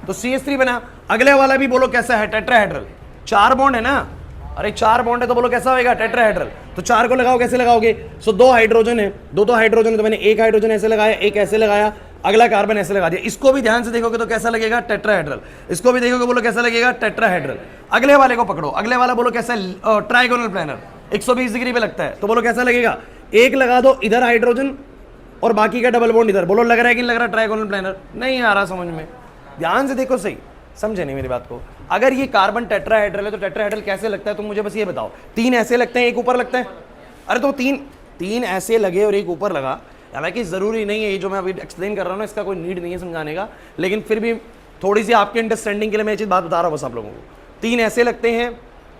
तो CH3 बना। अगले वाला भी बोलो कैसा है? टेट्राहेड्रल। 4 बॉन्ड है ना? अरे 4 बॉन्ड है तो बोलो कैसा होगा? टेट्राहेड्रल। तो 4 को लगाओ, कैसे लगाओगे? सो 2 हाइड्रोजन है, 2 तो हाइड्रोजन है, तो मैंने 1 हाइड्रोजन ऐसे लगाया, 1 ऐसे लगाया, अगला कार्बन ऐसे लगा दिया। इसको भी ध्यान से देखोगे तो कैसा लगेगा? टेट्राहेड्रल। इसको भी देखोगे बोलो कैसा लगेगा? टेट्राहेड्रल। अगले वाले को पकड़ो, अगले वाला बोलो कैसा? Trigonal planar. 120 डिग्री पे लगता है, तो बोलो कैसा लगेगा? 1 लगा दो इधर हाइड्रोजन और बाकी का डबल बॉन्ड इधर। बोलो लग रहा है कि नहीं लग रहा ट्राइगोनल प्लेनर? नहीं आ रहा समझ में? ध्यान से देखो सही, समझे नहीं मेरी बात को? अगर ये कार्बन टेट्राहेड्रल है तो टेट्राहेड्रल कैसे लगता है? तुम मुझे बस ये बताओ। 3 ऐसे लगते हैं, 1 ऊपर लगता है। अरे तो 3 ऐसे लगे और 1 ऊपर लगा। हालांकि जरूरी नहीं है, ये जो मैं अभी एक्सप्लेन कर रहा हूँ ना, इसका कोई नीड नहीं है समझाने का, लेकिन फिर भी थोड़ी सी आपके अंडरस्टैंडिंग के लिए मैं ये चीज बात बता रहा हूँ बस आप लोगों को। 3 ऐसे लगते हैं,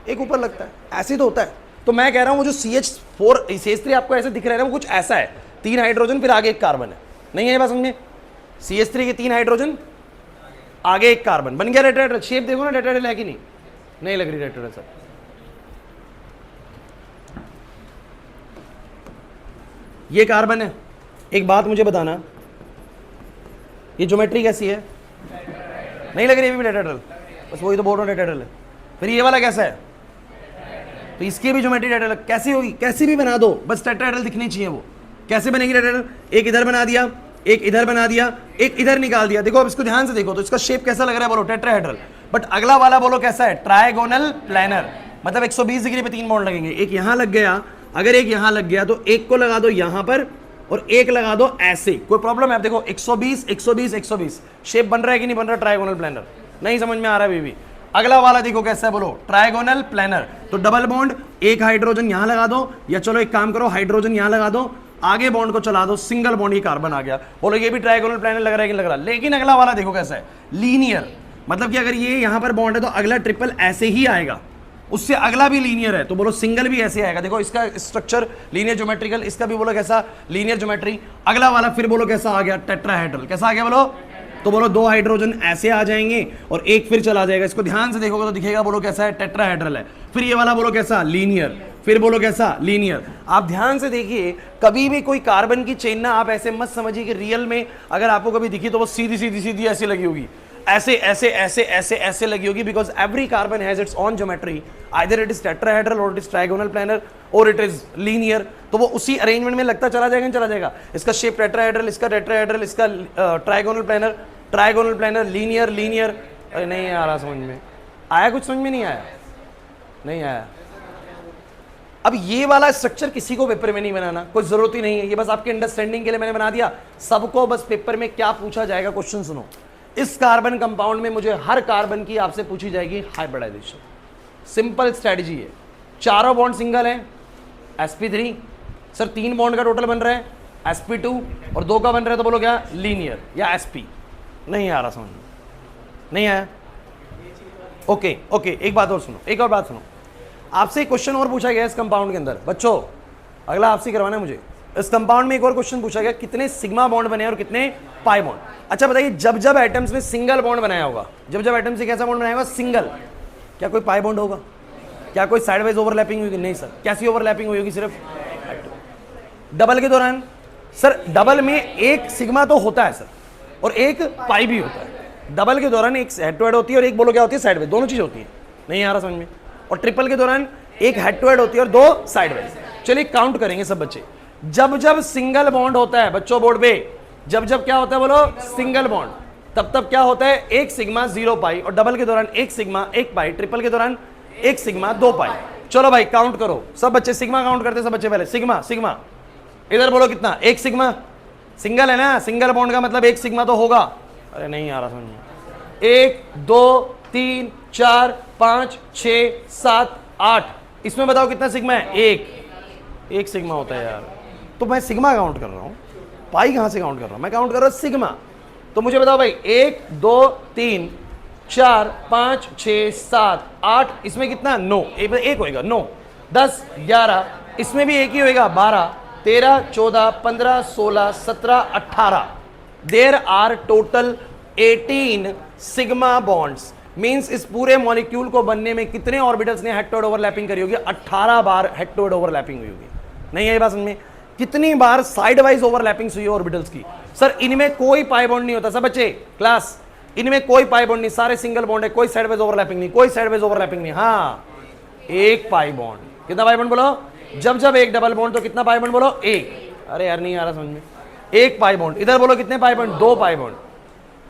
1 ऊपर लगता है, ऐसे तो होता है। तो मैं कह रहा हूँ वो जो CH3 आपको ऐसे दिख रहा है ना, वो कुछ ऐसा है। 3 हाइड्रोजन फिर आगे 1 कार्बन है। नहीं है बात समझे? CH3 के 3 हाइड्रोजन आगे 1 कार्बन, बन गया टेट्राहेड्रल। शेप देखो ना टेट्राहेड्रल है कि नहीं? नहीं लग रही टेट्राहेड्रल सर। ये कार्बन है। एक बात मुझे बताना, ये ज्योमेट्री कैसी है? नहीं लग रही है भी टेट्राहेड्रल? बस वही तो बोल रहा हूँ टेट्राहेड्रल है। फिर ये वाला कैसा है? तो इसकी भी ज्योमेट्री टेट्राहेड्रल कैसी होगी? कैसी भी बना दो, बस टेट्राहेड्रल दिखनी चाहिए। वो कैसे बनेगी टेट्राहेड्रल? एक इधर बना दिया, एक इधर बना दिया, एक इधर निकाल दिया। देखो अब इसको ध्यान से देखो तो इसका शेप कैसा लग रहा है? बोलो टेट्राहेड्रल। बट अगला वाला बोलो कैसा है? Trigonal planar. मतलब 120 डिग्री पे 3 बॉन्ड लगेंगे। एक यहां लग गया, अगर एक यहां लग गया तो एक को लगा दो यहां पर और एक लगा दो ऐसे। कोई प्रॉब्लम है? आप देखो 120 120 120 शेप बन रहा है कि नहीं बन रहा? Trigonal planar. नहीं समझ में आ रहा है भी। अगला वाला देखो कैसा है? बोलो ट्रायगोनल प्लेनर। तो डबल बॉन्ड, एक हाइड्रोजन यहां लगा दो, या चलो एक काम करो हाइड्रोजन यहां लगा दो, आगे बॉन्ड को चला दो, सिंगल बॉन्ड, ये कार्बन आ गया। बोलो ये भी ट्रायगोनल प्लेनर लग रहा है कि लग रहा? लेकिन अगला वाला देखो कैसा है? लीनियर। मतलब कि अगर ये यहां पर बॉन्ड है तो अगला ट्रिपल ऐसे ही आएगा, उससे अगला भी लीनियर है, तो बोलो सिंगल भी ऐसे आएगा। देखो इसका स्ट्रक्चर लीनियर ज्योमेट्रिकल, इसका भी बोलो कैसा? Linear geometry. अगला वाला फिर बोलो कैसा आ गया? टेट्राहेड्रल। कैसा आ गया बोलो? तो बोलो 2 हाइड्रोजन ऐसे आ जाएंगे और एक फिर चला जाएगा। इसको ध्यान से देखोगे तो दिखेगा, बोलो कैसा है? टेट्राहेड्रल है। फिर ये वाला बोलो कैसा? लीनियर। फिर बोलो कैसा? लीनियर। आप ध्यान से देखिए, कभी भी कोई कार्बन की चेन ना आप ऐसे मत समझिए कि रियल में अगर आपको कभी दिखी तो वो सीधी सीधी सीधी ऐसी लगी होगी, ऐसे ऐसे ऐसे ऐसे ऐसे लगी होगी, because every carbon has its on geometry, either it is tetrahedral और इट इज ट्रायगोनल प्लेनर और इट इज लीनियर। तो वो उसी अरेंजमेंट में लगता चला जाएगा, चला जाएगा। इसका शेप टेट्राहेड्रल, इसका टेट्राहेड्रल, इसका trigonal planar, trigonal planar, linear linear. अरे नहीं आ रहा समझ में? आया कुछ समझ में? नहीं आया? नहीं आया। अब ये वाला स्ट्रक्चर किसी को पेपर में नहीं बनाना, कोई जरूरत ही नहीं है, ये बस आपके अंडरस्टैंडिंग के लिए मैंने बना दिया। सबको बस पेपर में क्या पूछा जाएगा? क्वेश्चन सुनो, इस कार्बन कंपाउंड में मुझे हर कार्बन की आपसे पूछी जाएगी हाइब्रिडाइजेशन। सिंपल स्ट्रेटजी है। चारों बॉन्ड सिंगल है, sp3। सर 3 बॉन्ड का टोटल बन रहा है sp2 और 2 का बन रहा है, तो बोलो क्या? लीनियर या sp। नहीं आ रहा समझ में? नहीं आया? ओके ओके, एक बात और सुनो, एक और बात सुनो। आपसे एक क्वेश्चन और पूछा गया इस कंपाउंड के अंदर। बच्चों अगला आपसे करवाना है मुझे। इस कंपाउंड में एक और क्वेश्चन पूछा गया, कितने सिग्मा बॉन्ड बने और कितने पाई बॉन्ड। अच्छा बताइए, जब जब एटम्स में सिंगल बॉन्ड बनाया होगा, जब जब एटम्स से कैसा बॉन्ड बनाया होगा? सिंगल। क्या कोई पाई बॉन्ड होगा? क्या कोई साइडवाइज ओवरलैपिंग होगी? नहीं सर। कैसी ओवरलैपिंग हुई होगी? सिर्फ डबल के दौरान। सर डबल में एक सिग्मा तो होता है सर, और एक पाई भी होता है। डबल के दौरान एक हेड टू हेड होती है और एक बोलो क्या होती है? साइडवाइज। दोनों चीज होती है। नहीं आ रहा समझ में? और ट्रिपल के दौरान एक हेड टू हेड होती है और 2 साइडवाइज। चलिए काउंट करेंगे सब बच्चे। जब जब सिंगल बॉन्ड होता है बच्चों बोर्ड पे, जब जब क्या होता है बोलो? सिंगल बॉन्ड, तब तब क्या होता है? 1 सिग्मा 0 पाई। और डबल के दौरान 1 सिग्मा 1 पाई, ट्रिपल के दौरान 1 सिग्मा 2 पाई। चलो भाई काउंट करो सब बच्चे, सिग्मा काउंट करते सब बच्चे पहले। सिग्मा सिग्मा इधर बोलो कितना? 1 सिग्मा। सिंगल है ना, सिंगल बॉन्ड का मतलब 1 सिग्मा तो होगा। अरे नहीं आ रहा समझ में? 1 2 3 4 5 6 7 8, इसमें बताओ कितना सिग्मा है? 1 सिग्मा होता है यार। तो मैं सिग्मा काउंट कर रहा हूं, पाई कहां से काउंट कर रहा हूं? मैं काउंट कर रहा हूं सिग्मा। तो मुझे बताओ भाई 1 2 3 4 5 6 7 8, इसमें कितना? 9। एक होएगा 9 10 11, इसमें भी एक ही होएगा 12 13 14 15 16 17 18। There are total 18 sigma bonds. Means इस पूरे मॉलिक्यूल को बनने में कितने ऑर्बिटल्स ने हेड टू हेड ओवरलैपिंग करी होगी? 18 बार हेड टू हेड ओवरलैपिंग हुई होगी। नहीं है ये बात समझ में? कितनी बार साइड वाइज ओवरलैपिंग हुई है ऑर्बिटल्स की? सर इनमें कोई पाई बॉन्ड नहीं होता। सब बच्चे क्लास, इनमें कोई पाई बॉन्ड नहीं, सारे सिंगल बॉन्ड है, कोई साइड वाइज ओवरलैपिंग नहीं, कोई साइड वाइज ओवरलैपिंग नहीं। हाँ 1 पाई बॉन्ड। कितना पाई बॉन्ड बोलो? जब जब एक डबल बॉन्ड तो कितना पाई बॉन्ड बोलो? 1। अरे यार नहीं आ रहा समझ में? 1 पाई बॉन्ड। इधर बोलो कितने पाई बॉन्ड? 2 pi bond.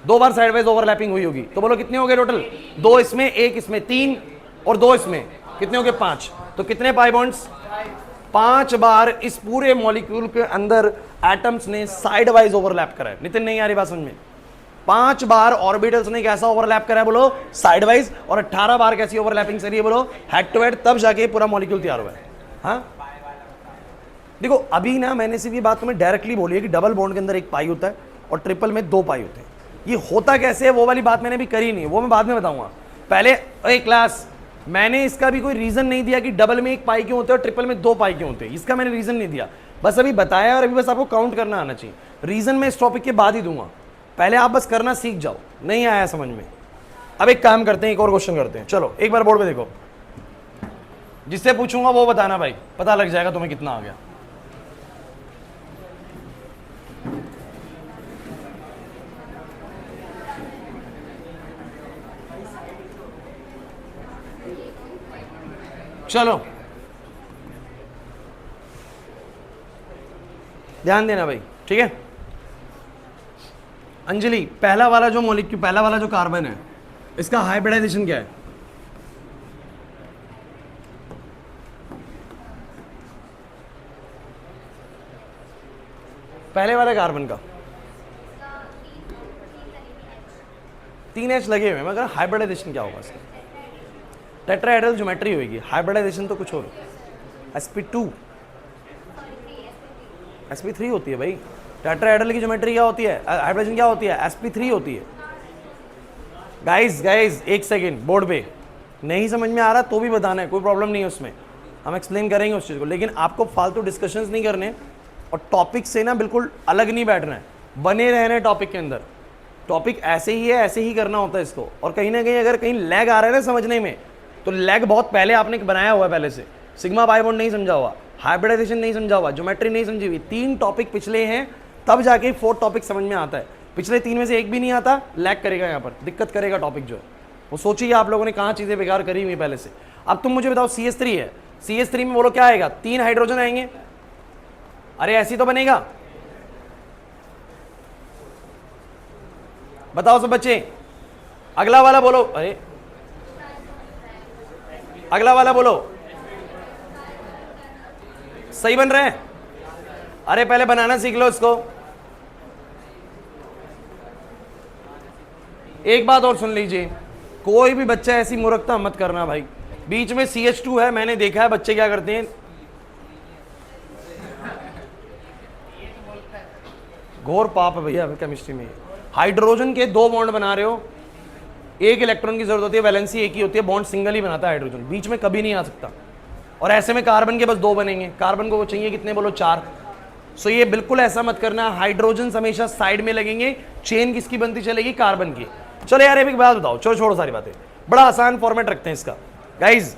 2 बार साइडवाइज ओवरलैपिंग हुई होगी, तो बोलो कितने हो गए टोटल? 2 इसमें, 1 इसमें, 3 और 2 इसमें, कितने हो गए? 5। तो कितने पाई बॉन्ड्स? 5 बार इस पूरे मॉलिक्यूल के अंदर एटम्स ने साइडवाइज ओवरलैप करा है। नितिन नहीं आ रही बात समझ में? 5 बार ऑर्बिटल्स ने कैसा ओवरलैप करा है बोलो? साइडवाइज। और 18 बार कैसी ओवरलैपिंग करी है बोलो? Head to head. तब जाके पूरा मॉलिक्यूल तैयार हुआ है। हाँ देखो अभी ना मैंने सिर्फ ये बात तुम्हें डायरेक्टली बोली है कि डबल बॉन्ड के अंदर 1 पाई होता है और ट्रिपल में 2 पाई होते हैं। ये होता कैसे है वो वाली बात मैंने भी करी नहीं, वो मैं बाद में बताऊंगा। पहले एक क्लास मैंने इसका भी कोई रीजन नहीं दिया कि डबल में 1 पाई क्यों होते हैं और ट्रिपल में 2 पाई क्यों होते हैं। इसका मैंने रीजन नहीं दिया, बस अभी बताया और अभी बस आपको काउंट करना आना चाहिए। रीजन मैं इस टॉपिक के बाद ही दूंगा, पहले आप बस करना सीख जाओ। नहीं आया समझ में? अब एक काम करते हैं, एक और क्वेश्चन करते हैं। चलो एक बार बोर्ड पे देखो, जिससे पूछूंगा वो बताना भाई, पता लग जाएगा तुम्हें कितना आ गया। चलो ध्यान देना भाई, ठीक है। अंजलि, पहला वाला जो मॉलिक्यूल, पहला वाला जो कार्बन है, इसका हाइब्रिडाइजेशन क्या है? पहले वाले कार्बन का 3 H लगे हुए हैं, मगर हाइब्रिडाइजेशन क्या होगा इसका? टेट्राहेड्रल ज्योमेट्री होगी, हाइब्रिडाइजेशन तो कुछ और। sp2 sp3 होती है भाई। टेट्राहेड्रल की ज्योमेट्री क्या होती है, हाइब्रिडाइजेशन क्या होती है? sp3 होती है। गाइस एक सेकेंड, बोर्ड पे नहीं समझ में आ रहा तो भी बताना है, कोई प्रॉब्लम नहीं है उसमें, हम एक्सप्लेन करेंगे उस चीज़ को। लेकिन आपको फालतू डिस्कशंस नहीं करने और टॉपिक से ना बिल्कुल अलग नहीं बैठना है, बने रहना है टॉपिक के अंदर। टॉपिक ऐसे ही है, ऐसे ही करना होता है इसको। और कहीं ना कहीं अगर कहीं लैग आ रहा है ना समझने में, तो लैग बहुत पहले आपने बनाया हुआ है, पहले से सिग्मा पाई बॉन्ड नहीं समझा हुआ, हाइब्रिडाइजेशन नहीं समझा हुआ, ज्योमेट्री नहीं समझी हुई, 3 टॉपिक पिछले हैं, तब जाके 4th टॉपिक समझ में आता है। पिछले 3 में से एक भी नहीं आता, लैग करेगा, यहाँ पर दिक्कत करेगा टॉपिक जो है। वो सोचिए आप लोगों ने कहाँ चीज़ें बेकार करी हुई पहले से। अब तुम मुझे बताओ, CH3 है, CH3 में बोलो क्या आएगा? 3 हाइड्रोजन आएंगे। अरे ऐसी तो बनेगा, बताओ सब बच्चे। अगला वाला बोलो, अरे अगला वाला बोलो, सही बन रहे हैं? अरे पहले बनाना सीख लो इसको। एक बात और सुन लीजिए, कोई भी बच्चा ऐसी मूर्खता मत करना भाई। बीच में CH2 है, मैंने देखा है बच्चे क्या करते हैं, घोर पाप है भैया केमिस्ट्री में। हाइड्रोजन के 2 बॉन्ड बना रहे हो, 1 इलेक्ट्रॉन की जरूरत होती है, वैलेंसी एक ही होती है, बॉन्ड सिंगल ही बनाता है हाइड्रोजन, बीच में कभी नहीं आ सकता। और ऐसे में कार्बन के बस 2 बनेंगे, कार्बन को चाहिए कितने बोलो? 4। सो ये बिल्कुल ऐसा मत करना, हाइड्रोजन हमेशा साइड में लगेंगे, चेन किसकी बनती चलेगी? कार्बन की। चलो यार एक बात बताओ, चलो छोड़ो सारी बातें, बड़ा आसान फॉर्मेट रखते हैं इसका। गाइज,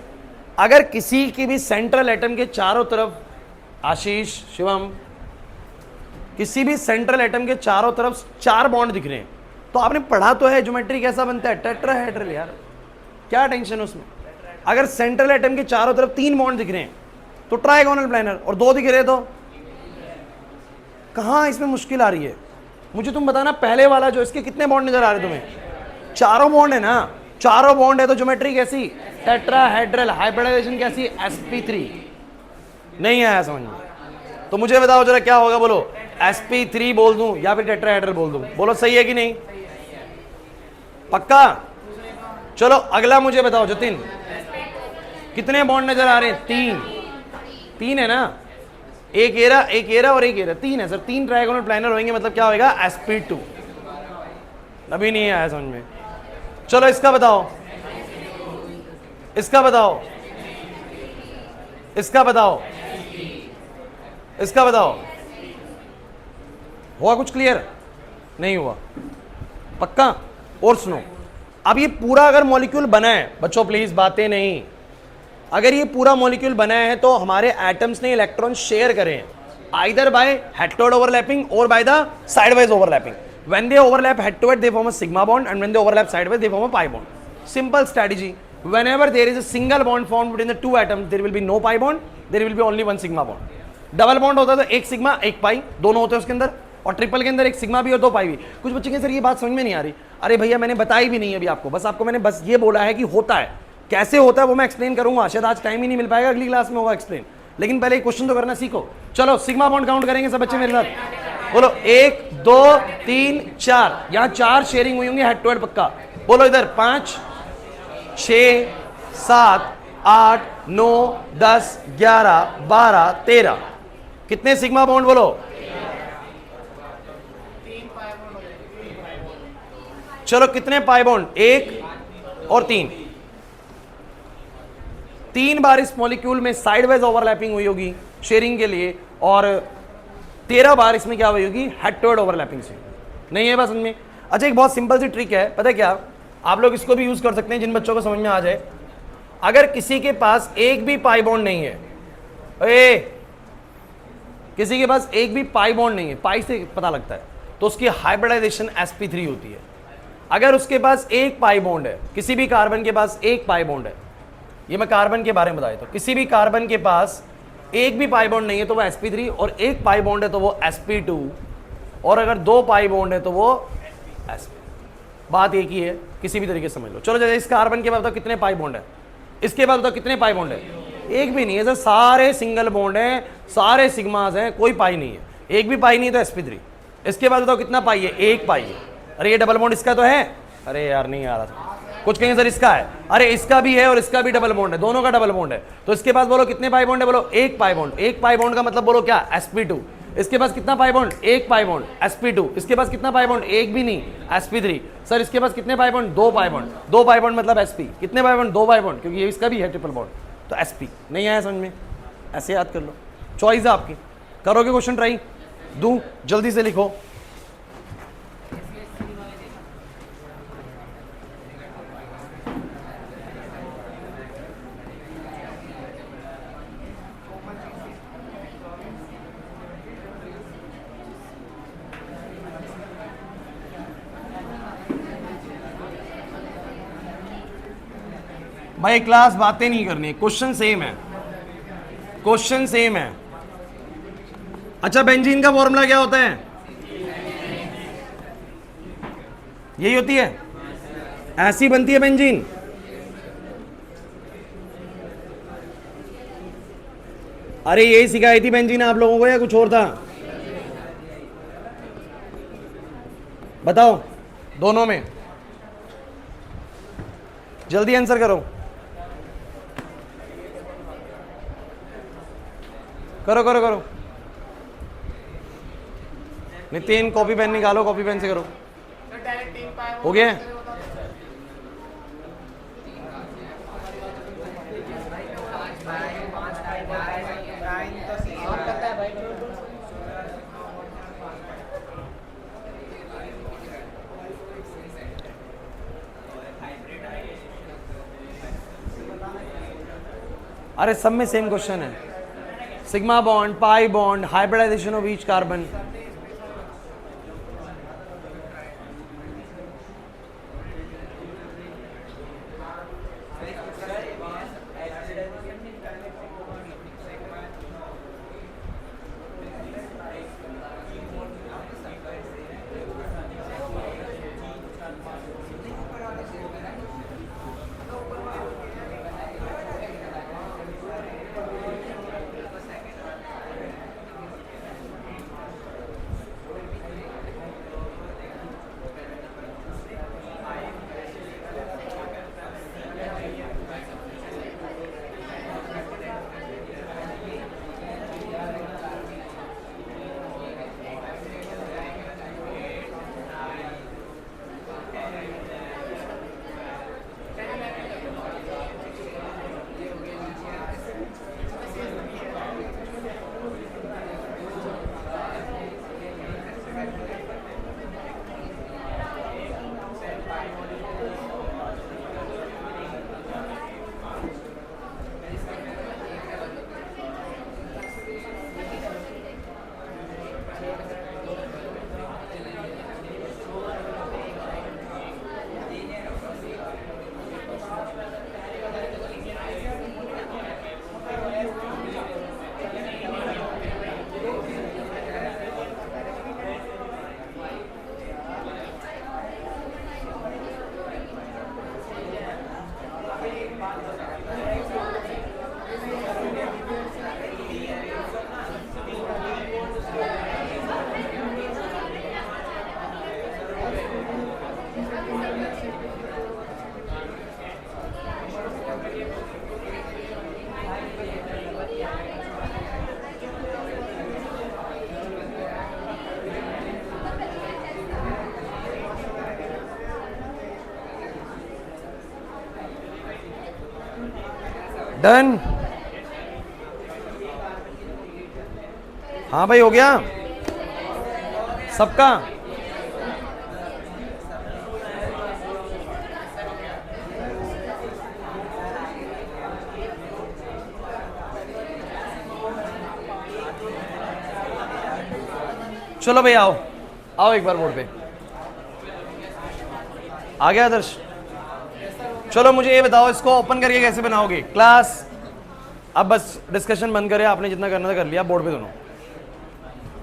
अगर किसी की भी सेंट्रल एटम के चारों तरफ, आशीष, शिवम, किसी भी सेंट्रल एटम के चारों तरफ 4 बॉन्ड दिख रहे हैं, तो आपने पढ़ा तो है ज्योमेट्री कैसा बनता है? टेट्राहेड्रल। यार क्या टेंशन है उसमें? अगर सेंट्रल एटम के चारों तरफ 3 बॉन्ड दिख रहे हैं तो ट्राइगोनल प्लानर, और 2 दिख रहे तो कहां इसमें मुश्किल आ रही है? मुझे तुम बताना, पहले वाला जो, इसके कितने बॉन्ड नजर आ रहे तुम्हें? 4 बॉन्ड है ना, 4 बॉन्ड है तो ज्योमेट्री कैसी? टेट्राहेड्रल। हाइब्रिडाइजेशन कैसी? sp3। नहीं आया समझ में? तो मुझे बताओ जरा क्या होगा, बोलो। sp3 बोल दूं या फिर टेट्राहेड्रल बोल दूं? बोलो सही है कि नहीं? पक्का? चलो अगला मुझे बताओ जतिन, कितने बॉन्ड नजर आ रहे हैं? 3 है ना, एक एरा और एक एरा, 3 है सर। 3 ट्राइगोनल प्लानर होंगे, मतलब क्या होगा? sp2। अभी नहीं आया समझ में? चलो इसका बताओ, इसका बताओ, इसका बताओ, इसका बताओ। हुआ कुछ क्लियर? नहीं हुआ? पक्का? और सुनो, अब ये पूरा अगर मॉलिक्यूल बना है, बच्चों प्लीज बातें नहीं, अगर ये पूरा मॉलिक्यूल बना है तो हमारे एटम्स ने इलेक्ट्रॉन शेयर करें, either by head to head overlapping और by the sidewise overlapping. When they overlap head to head, they form a sigma bond, and when they overlap sideways, they form a pi bond. Simple strategy. Whenever there is a single bond formed between the 2 atoms, there will be no pi bond. There will be only 1 sigma bond. Double bond होता है तो 1 सिग्मा 1 पाई, दोनों होते हैं उसके अंदर। और ट्रिपल के अंदर 1 सिग्मा भी और 2 पाई भी। कुछ बच्चे के सर ये बात समझ में नहीं आ रही। अरे भैया मैंने बताई भी नहीं है अभी आपको, बस आपको मैंने बस ये बोला है कि होता है, कैसे होता है वो मैं एक्सप्लेन करूंगा। शायद आज टाइम ही नहीं मिल पाएगा, अगली क्लास में होगा एक्सप्लेन, लेकिन पहले क्वेश्चन तो करना सीखो। चलो सिग्मा बॉन्ड काउंट करेंगे सब बच्चे मेरे साथ, बोलो 1 2 3 4। यहाँ 4 शेयरिंग हुई होंगी हेड टू हेड पक्का। बोलो इधर 5 6 7 8 9 10 11 12 13। कितने सिग्मा बॉन्ड बोलो? चलो कितने पाई बॉन्ड? 1 और 3। 3 बार इस मॉलिक्यूल में साइडवाइज ओवरलैपिंग हुई होगी शेयरिंग के लिए, और 13 बार इसमें क्या हुई होगी? हेड टू हेड ओवरलैपिंग से। नहीं है बस उनमें? अच्छा एक बहुत सिंपल सी ट्रिक है, पता है क्या? आप लोग इसको भी यूज कर सकते हैं जिन बच्चों को समझ में आ जाए। अगर किसी के पास एक भी पाई बॉन्ड नहीं है, किसी के पास एक भी पाई बॉन्ड नहीं है, पाई से पता लगता है, तो उसकी हाइब्रिडाइजेशन sp3 होती है। अगर उसके पास एक पाई बॉन्ड है, किसी भी कार्बन के पास एक पाई बॉन्ड है, ये मैं कार्बन के बारे में बताया। तो किसी भी कार्बन के पास एक भी पाई बॉन्ड नहीं है तो वो sp3, और एक पाई बॉन्ड है तो वो sp2, और अगर 2 पाई बॉन्ड है तो वो sp। बात एक ही है, किसी भी तरीके से समझ लो। चलो जैसे इस कार्बन के बाद बताओ कितने पाई बॉन्ड है, इसके बाद बताओ कितने पाई बॉन्ड है, एक भी नहीं है सर, सारे सिंगल बॉन्ड हैं, सारे सिग्मास हैं, कोई पाई नहीं है, एक भी पाई नहीं है तो sp3। इसके बाद बताओ कितना पाई है, एक पाई है। अरे ये डबल बॉन्ड इसका तो है, अरे यार नहीं आ रहा था, कुछ कहेंगे सर इसका है, अरे इसका भी है और इसका भी डबल बॉन्ड है, दोनों का डबल बॉन्ड है। तो इसके पास बोलो कितने पाई बॉन्ड है, बोलो एक पाई बॉन्ड। एक पाई बॉन्ड का मतलब बोलो क्या, sp2। इसके पास कितना पाई बॉन्ड, एक पाई बॉन्ड, sp2। इसके पास कितना पाई बॉन्ड, एक भी नहीं, sp3। सर इसके पास कितने pi bond, 2 pi bond. 2 pi bond मतलब sp। कितने पाई बॉन्ड, 2 पाई बॉन्ड, क्योंकि ये इसका भी है ट्रिपल बॉन्ड, तो sp। नहीं आया समझ में, ऐसे याद कर लो, चॉइस है आपकी। करोगे क्वेश्चन ट्राई, दूं जल्दी से लिखो। भाई क्लास बातें नहीं करनी, क्वेश्चन सेम है, क्वेश्चन सेम है। अच्छा बेंजीन का फॉर्मूला क्या होता है, यही होती है, ऐसी बनती है बेंजीन। अरे यही सिखाई थी बेंजीन आप लोगों को या कुछ और था, बताओ दोनों में, जल्दी आंसर करो, करो करो करो। नितिन कॉपी पेन निकालो, कॉपी पेन से करो, हो गया। अरे सब में सेम क्वेश्चन है, sigma bond, pi bond, hybridization of each carbon. Done, हाँ भाई हो गया सबका। चलो भाई आओ आओ एक बार बोर्ड पे आ गया आदर्श। चलो मुझे ये बताओ, इसको ओपन करके कैसे बनाओगे क्लास? अब बस डिस्कशन बंद करे, आपने जितना करना था कर लिया। बोर्ड पे दोनों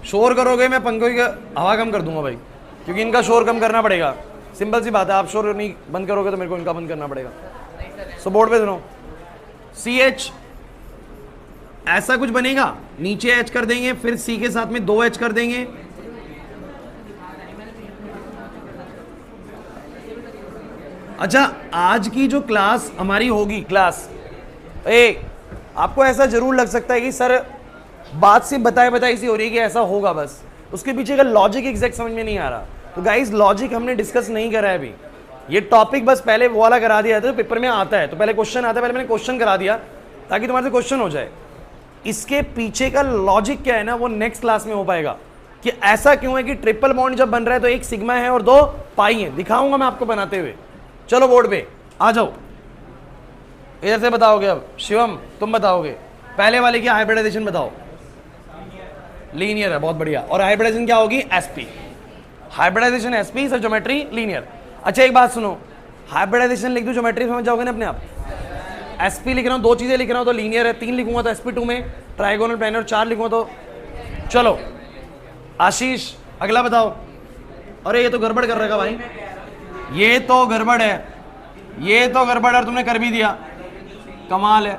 शोर करोगे, मैं पंखों की हवा कम कर दूंगा भाई, क्योंकि इनका शोर कम करना पड़ेगा। सिंपल सी बात है, आप शोर नहीं बंद करोगे तो मेरे को इनका बंद करना पड़ेगा। सो बोर्ड पे दोनों CH ऐसा कुछ बनेगा, नीचे H कर देंगे, फिर C के साथ में 2H कर देंगे। अच्छा, आज की जो क्लास हमारी होगी, क्लास आपको ऐसा जरूर लग सकता है कि सर बात से बताए बताई सी हो रही है कि ऐसा होगा, बस उसके पीछे का लॉजिक एग्जैक्ट समझ में नहीं आ रहा। तो गाइस, लॉजिक हमने डिस्कस नहीं करा है अभी, ये टॉपिक बस पहले वो वाला करा दिया था, तो पेपर में आता है, तो पहले क्वेश्चन आता है, पहले मैंने क्वेश्चन करा दिया ताकि तुम्हारे से क्वेश्चन हो जाए। इसके पीछे का लॉजिक क्या है ना, वो नेक्स्ट क्लास में हो पाएगा कि ऐसा क्यों है कि ट्रिपल बॉन्ड जब बन रहा है तो एक सिग्मा है और 2 पाई है। दिखाऊंगा मैं आपको बनाते हुए। चलो बोर्ड पे आ जाओ, इधर से बताओगे। अब शिवम तुम बताओगे, पहले वाले की हाइब्रिडाइजेशन बताओ। लीनियर है, बहुत बढ़िया। और हाइब्रिडाइजेशन क्या होगी? SP। Hybridization SP sir, geometry linear. अच्छा एक बात सुनो, हाइब्रिडाइजेशन लिख दो, ज्योमेट्री समझ जाओगे ना अपने आप। SP लिख रहा हूँ, 2 चीजें लिख रहा हूँ तो लीनियर है, 3 लिखूंगा तो SP2 में ट्राइगोनल प्लेनर, 4 लिखूंगा तो। चलो आशीष अगला बताओ। अरे ये तो गड़बड़ कर रखा भाई, ये तो गड़बड़ है, ये तो गड़बड़ है, तुमने कर भी दिया, कमाल है।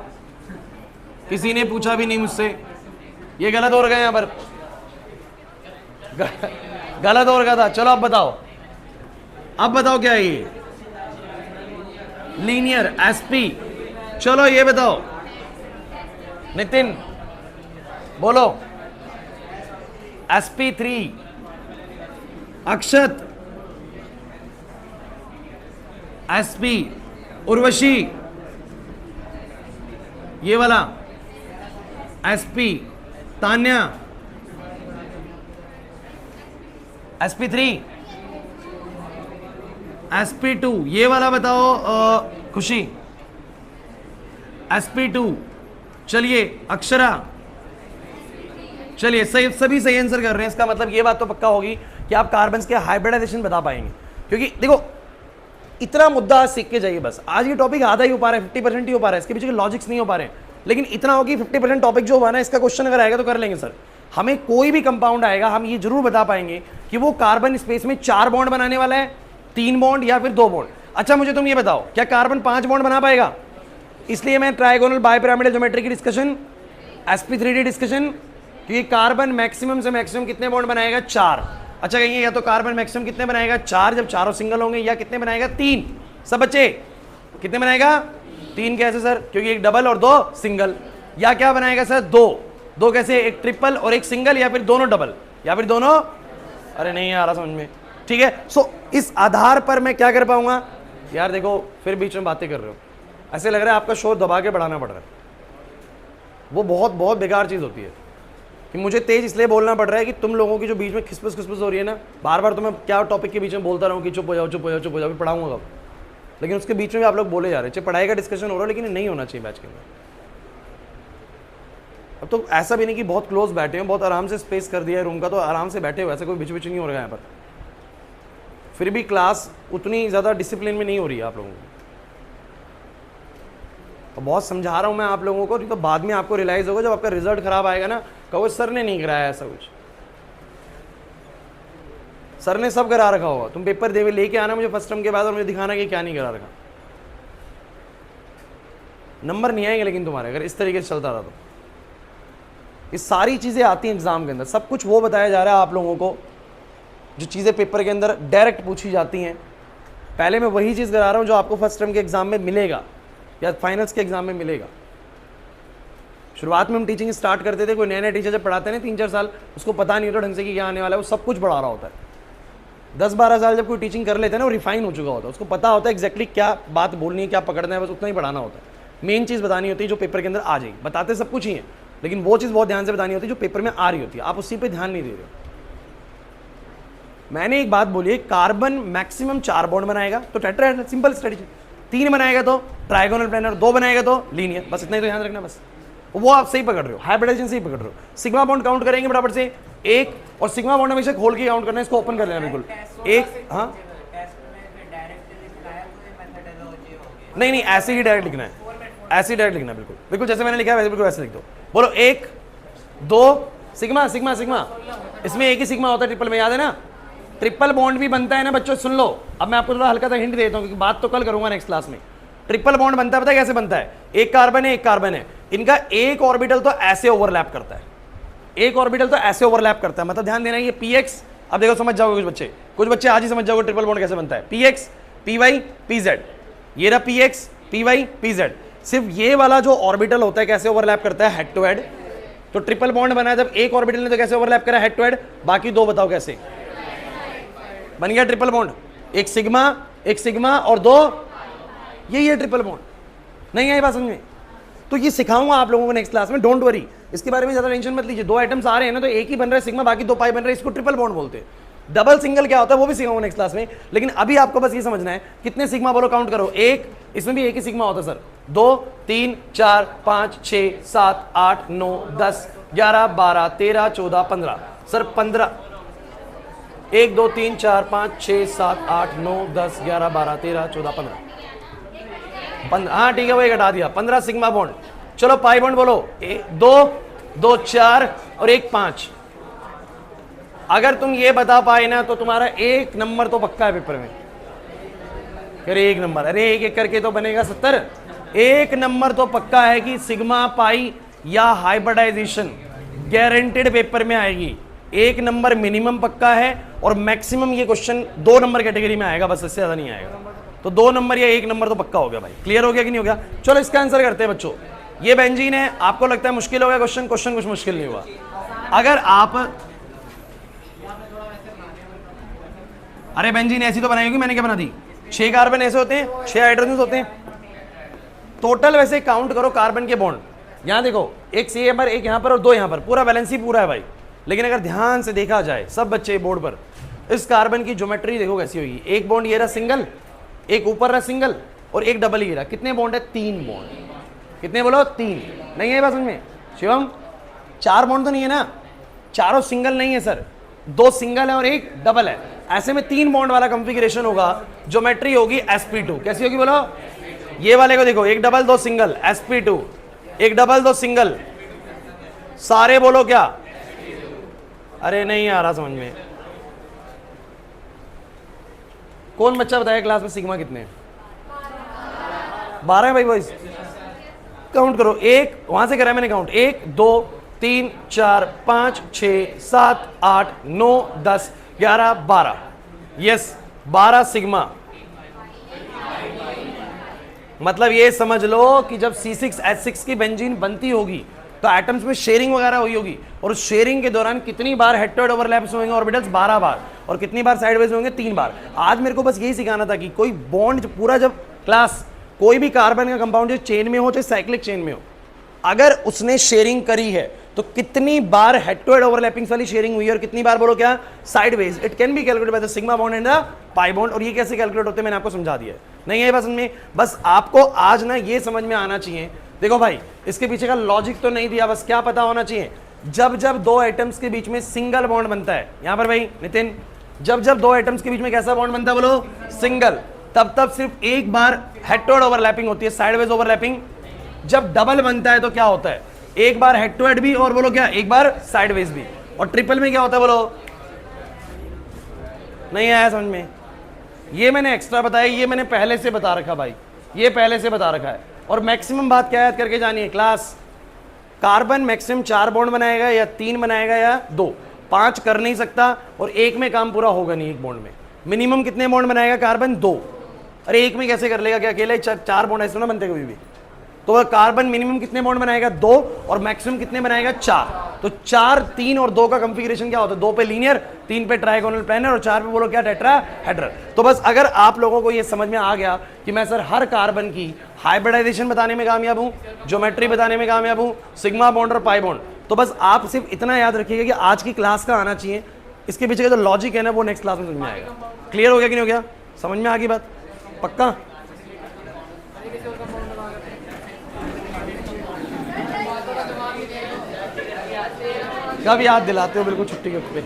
किसी ने पूछा भी नहीं मुझसे, ये गलत हो गया यहाँ पर, गलत हो गया था। चलो अब बताओ, अब बताओ क्या है ये? Linear SP। चलो ये बताओ नितिन, बोलो। SP3। अक्षत SP। उर्वशी ये वाला SP। तान्या SP3। SP2 ये वाला बताओ। खुशी SP2। चलिए अक्षरा, चलिए सही, सभी सही आंसर कर रहे हैं। इसका मतलब ये बात तो पक्का होगी कि आप कार्बन्स के हाइब्रिडाइजेशन बता पाएंगे, क्योंकि देखो इतना मुद्दा आज सीख के जाइए बस। आज ये टॉपिक आधा ही हो पा रहा है, 50% ही हो पा रहा है, इसके पीछे के लॉजिक्स नहीं हो पा रहे हैं, लेकिन इतना हो कि 50% टॉपिक जो हुआ ना, इसका क्वेश्चन अगर आएगा तो कर लेंगे सर। हमें कोई भी कंपाउंड आएगा, हम ये जरूर बता पाएंगे कि वो कार्बन स्पेस में 4 बॉन्ड बनाने वाला है, 3 बॉन्ड या फिर 2 बॉन्ड। अच्छा मुझे तुम ये बताओ, क्या कार्बन 5 बॉन्ड बना पाएगा? इसलिए मैं ट्राइगोनल बाइपिरामिडल ज्योमेट्री की डिस्कशन, SP3D डिस्कशन, क्योंकि कार्बन मैक्सिमम से मैक्सिमम कितने बॉन्ड बनाएगा? 4। अच्छा कहिए, या तो कार्बन मैक्सिमम कितने बनाएगा? 4 जब चारों सिंगल होंगे, या कितने बनाएगा? 3। सब बच्चे कितने बनाएगा? 3। कैसे सर? क्योंकि एक डबल और 2 सिंगल। या क्या बनाएगा सर? 2 कैसे? एक ट्रिपल और एक सिंगल, या फिर दोनों डबल, या फिर दोनों। अरे नहीं आ रहा समझ में, ठीक है। सो इस आधार पर मैं क्या कर पाऊंगा? यार देखो फिर बीच में बातें कर रहे हो, ऐसे लग रहा है आपका शोर दबा के बढ़ाना पड़ रहा है। वो बहुत बहुत बेकार चीज़ होती है कि मुझे तेज इसलिए बोलना पड़ रहा है कि तुम लोगों की जो बीच में खिसपस खिसपस हो रही है ना, बार बार तो मैं क्या टॉपिक के बीच में बोलता रहूँ कि चुप हो जाओ चुप हो जाओ चुप हो जाओ, पढ़ाऊंगा कब? लेकिन उसके बीच में भी आप लोग बोले जा रहे हैं। चाहे पढ़ाई का डिस्कशन हो रहा है, लेकिन नहीं होना चाहिए बैच के अंदर। अब तो ऐसा भी नहीं कि बहुत क्लोज बैठे हो, बहुत आराम से स्पेस कर दिया है रूम का, तो आराम से बैठे हो, ऐसा कोई बिच नहीं हो रहा है यहाँ पर। फिर भी क्लास उतनी ज़्यादा डिसिप्लिन में नहीं हो रही है आप लोगों को। तो बहुत समझा रहा हूँ मैं आप लोगों को, तो बाद में आपको रियलाइज़ होगा जब आपका रिजल्ट खराब आएगा ना, कहो सर ने नहीं कराया ऐसा कुछ। सर ने सब करा रखा होगा, तुम पेपर देवे लेके आना मुझे फर्स्ट टर्म के बाद और मुझे दिखाना कि क्या नहीं करा रखा। नंबर नहीं आएंगे लेकिन तुम्हारे, अगर इस तरीके से चलता रहा तो। ये सारी चीज़ें आती हैं एग्जाम के अंदर, सब कुछ वो बताया जा रहा है आप लोगों को जो चीज़ें पेपर के अंदर डायरेक्ट पूछी जाती हैं। पहले मैं वही चीज़ करा रहा हूँ जो आपको फर्स्ट टर्म के एग्जाम में मिलेगा या फाइनल्स के एग्जाम में मिलेगा। शुरुआत में हम टीचिंग स्टार्ट करते थे, कोई नया नया टीचर जब पढ़ाते हैं 3-4 साल, उसको पता नहीं होता ढंग से कि क्या आने वाला है, वो सब कुछ पढ़ा रहा होता है। 10-12 साल जब कोई टीचिंग कर लेते हैं ना, वो रिफाइन हो चुका होता है, उसको पता होता है एग्जैक्टली क्या बात बोलनी है, क्या पकड़ना है, बस उतना ही पढ़ाना होता है। मेन चीज़ बतानी होती है जो पेपर के अंदर आ जाएगी। बताते सब कुछ ही है, लेकिन वो चीज़ बहुत ध्यान से बतानी होती है जो पेपर में आ रही होती है, आप उसी पर ध्यान नहीं दे रहे हो। मैंने एक बात बोली है, कार्बन मैक्सिमम 4 बॉन्ड बनाएगा तो टेट्राहेड्रल, सिंपल स्ट्रेटजी। 3 बनाएगा तो ट्राइगोनल प्लेनर, 2 बनाएगा तो लीनियर, बस इतना ही तो ध्यान रखना बस। वो आप सही पकड़ रहे हो, हाइब्रिडाइजेशन सही पकड़ रहे हो। सिग्मा बॉन्ड काउंट करेंगे बराबर से 1, और सिग्मा बॉन्ड हमेशा खोल के काउंट करना है, इसको ओपन कर लेना बिल्कुल 1। हाँ नहीं नहीं, ऐसे ही डायरेक्ट लिखना है, ऐसे ही डायरेक्ट लिखना है, बिल्कुल बिल्कुल जैसे मैंने लिखा है वैसे बिल्कुल वैसे लिख दो। बोलो 1 2 सिग्मा सिग्मा सिग्मा, इसमें एक ही सिग्मा होता है ट्रिपल में, याद है ना। ट्रिपल बॉन्ड भी बनता है ना बच्चों, सुन लो। अब मैं आपको थोड़ा हल्का सा हिंट देता हूँ क्योंकि बात तो कल करूंगा नेक्स्ट क्लास में। ट्रिपल बॉन्ड बनता है, पता है कैसे बनता है? एक कार्बन है, एक कार्बन है, इनका एक ऑर्बिटल तो ऐसे ओवरलैप करता है, एक ऑर्बिटल तो ऐसे ओवरलैप करता है, मतलब ध्यान देना ये पीएक्स। अब देखो समझ जाओगे कुछ बच्चे आज ही समझ जाओगे ट्रिपल बॉन्ड कैसे बनता है। पीएक्स पीवाई पीजेड, ये रहा पीएक्स पीवाई पीजेड। सिर्फ ये वाला जो ऑर्बिटल होता है कैसे ओवरलैप करता है? Head to head. तो ट्रिपल बॉन्ड बना है जब एक ऑर्बिटल ने तो कैसे ओवरलैप करा? Head to head. बाकी दो बताओ कैसे बन गया ट्रिपल बॉन्ड? एक सिग्मा और दो, यही है ट्रिपल बॉन्ड। नहीं आई बात समझ में? तो ये सिखाऊंगा आप लोगों को नेक्स्ट क्लास में, डोंट वरी, इसके बारे में ज्यादा टेंशन मत लीजिए। दो आइटम्स आ रहे हैं ना, तो एक ही बन रहा है सिग्मा, बाकी दो पाई बन रहे हैं, इसको ट्रिपल बॉन्ड बोलते हैं। डबल सिंगल क्या होता है वो भी सिखाऊंगा नेक्स्ट क्लास में, लेकिन अभी आपको बस ये समझना है कितने सिग्मा बोलो, काउंट करो। एक, इसमें भी एक ही सिग्मा होता है सर। 2 3 4 5 6 7 8 9 10 11 12 13 14 15 सर 15। 1 2 3 4 5 6 7 8 9 10 11 12 13 14 15। हाँ ठीक है, वही घटा दिया, 15 सिग्मा बॉन्ड। चलो पाई बॉन्ड बोलो, 2 2 4 और 1 5। अगर तुम ये बता पाए ना तो तुम्हारा 1 नंबर तो पक्का है पेपर में। अरे 1 नंबर, अरे एक एक करके तो बनेगा 70। 1 नंबर तो पक्का है कि सिग्मा पाई या हाइब्रिडाइजेशन गारंटेड पेपर में आएगी। 1 नंबर मिनिमम पक्का है और मैक्सिमम ये क्वेश्चन 2 नंबर कैटेगरी में आएगा, बस इससे ज्यादा नहीं आएगा। तो 2 नंबर या 1 नंबर तो पक्का हो गया भाई। क्लियर हो गया कि नहीं हो गया? चलो इसका आंसर करते हैं बच्चों। ये बेंजीन है, आपको लगता है मुश्किल हो गया क्वेश्चन कुछ मुश्किल नहीं हुआ। अगर आप, अरे बेंजीन ऐसी तो बनाई होगी, मैंने क्या बना दी? 6 कार्बन ऐसे होते हैं, 6 हाइड्रोजन होते हैं टोटल। वैसे काउंट करो कार्बन के बॉन्ड, यहां देखो एक सी पर, एक यहां पर और 2 यहां पर, पूरा बैलेंस ही पूरा है भाई। लेकिन अगर ध्यान से देखा जाए सब बच्चे बोर्ड पर, इस कार्बन की ज्योमेट्री देखो कैसी होगी। एक बॉन्ड ये रहा सिंगल, एक ऊपर रहा सिंगल और एक डबल ही रहा। कितने बॉन्ड है? 3 बॉन्ड। कितने बोलो? 3। नहीं है बात समझ में शिवम? 4 बॉन्ड तो नहीं है ना, चारों सिंगल नहीं है सर, 2 सिंगल है और 1 डबल है। ऐसे में 3 बॉन्ड वाला कंफिगरेशन होगा, ज्योमेट्री होगी sp2। कैसी होगी बोलो? ये वाले को देखो, 1 double 2 single sp2, 1 double 2 single, सारे बोलो क्या? अरे नहीं आ रहा समझ में। कौन बच्चा बताया क्लास में सिग्मा कितने हैं? 12 है भाई बॉयज। काउंट करो, एक वहां से करा मैंने काउंट, 1 2 3 4 5 6 7 8 9 10 11 12। Yes 12 sigma. मतलब ये समझ लो कि जब C6H6 की बेंजीन बनती होगी तो एटम्स में शेयरिंग वगैरह हुई होगी, और उस शेयरिंग के दौरान कितनी बार हेड टू हेड ओवरलैप्स होंगे ऑर्बिटल्स? 12 बार। और कितनी बार साइडवेज होंगे? 3 बार। आज मेरे को बस यही सिखाना था कि कोई बॉन्ड पूरा, जब क्लास कोई भी कार्बन का कंपाउंड जो चेन में हो चाहे साइक्लिक चेन में हो, अगर उसने शेयरिंग करी है तो कितनी बार हेड टू हेड ओवरलैपिंग्स वाली शेयरिंग हुई है और कितनी बार बोलो क्या? Sideways. It can be calculated by the sigma bond and the pi bond. और ये कैसे कैलकुलेट होते हैं मैंने आपको समझा दिया है। नहीं है बस में, बस आपको आज ना ये समझ में आना चाहिए। देखो भाई, इसके पीछे का लॉजिक तो नहीं दिया, बस क्या पता होना चाहिए, जब जब 2 आइटम्स के बीच में सिंगल बॉन्ड बनता है, यहां पर भाई नितिन, जब जब 2 आइटम्स के बीच में कैसा बॉन्ड बनता है बोलो? सिंगल। तब तब सिर्फ एक बार हेड टू हेड ओवरलैपिंग होती है, साइडवेज ओवरलैपिंग। जब डबल बनता है तो क्या होता है? एक बार हेड टू हेड भी और बोलो क्या? एक बार साइडवेज भी। और ट्रिपल में क्या होता है बोलो? नहीं आया समझ में? ये मैंने एक्स्ट्रा बताया, ये मैंने पहले से बता रखा भाई, ये पहले से बता रखा है। और मैक्सिमम बात क्या याद करके जानिए क्लास, कार्बन मैक्सिमम 4 बॉन्ड बनाएगा या 3 बनाएगा या 2, 5 कर नहीं सकता और एक में काम पूरा होगा नहीं। एक बॉन्ड में मिनिमम कितने बॉन्ड बनाएगा कार्बन? 2। अरे एक में कैसे कर लेगा? क्या अकेले 4 बॉन्ड ऐसे ना बनते कभी भी? तो कार्बन मिनिमम कितने बॉन्ड बनाएगा? 2। और मैक्सिमम कितने बनाएगा? 4। तो 4 3 और 2 का कंफिगरेशन क्या होता है? 2 पे लीनियर, 3 पे ट्राइगोनल प्लेनर और 4 पे बोलो क्या? टेट्राहेड्रल। तो बस अगर आप लोगों को ये समझ में आ गया कि मैं सर हर कार्बन की हाइब्रिडाइजेशन बताने में कामयाब हूं, ज्योमेट्री बताने में कामयाब हूं, सिग्मा बॉन्ड और पाई बॉन्ड, तो बस आप सिर्फ इतना याद रखिएगा कि आज की क्लास का आना चाहिए। इसके पीछे का जो लॉजिक है ना वो नेक्स्ट क्लास में समझ में आएगा। क्लियर हो गया कि नहीं हो गया? समझ में आ गई बात? पक्का? कब याद दिलाते हो? बिल्कुल छुट्टी के वक्त पे।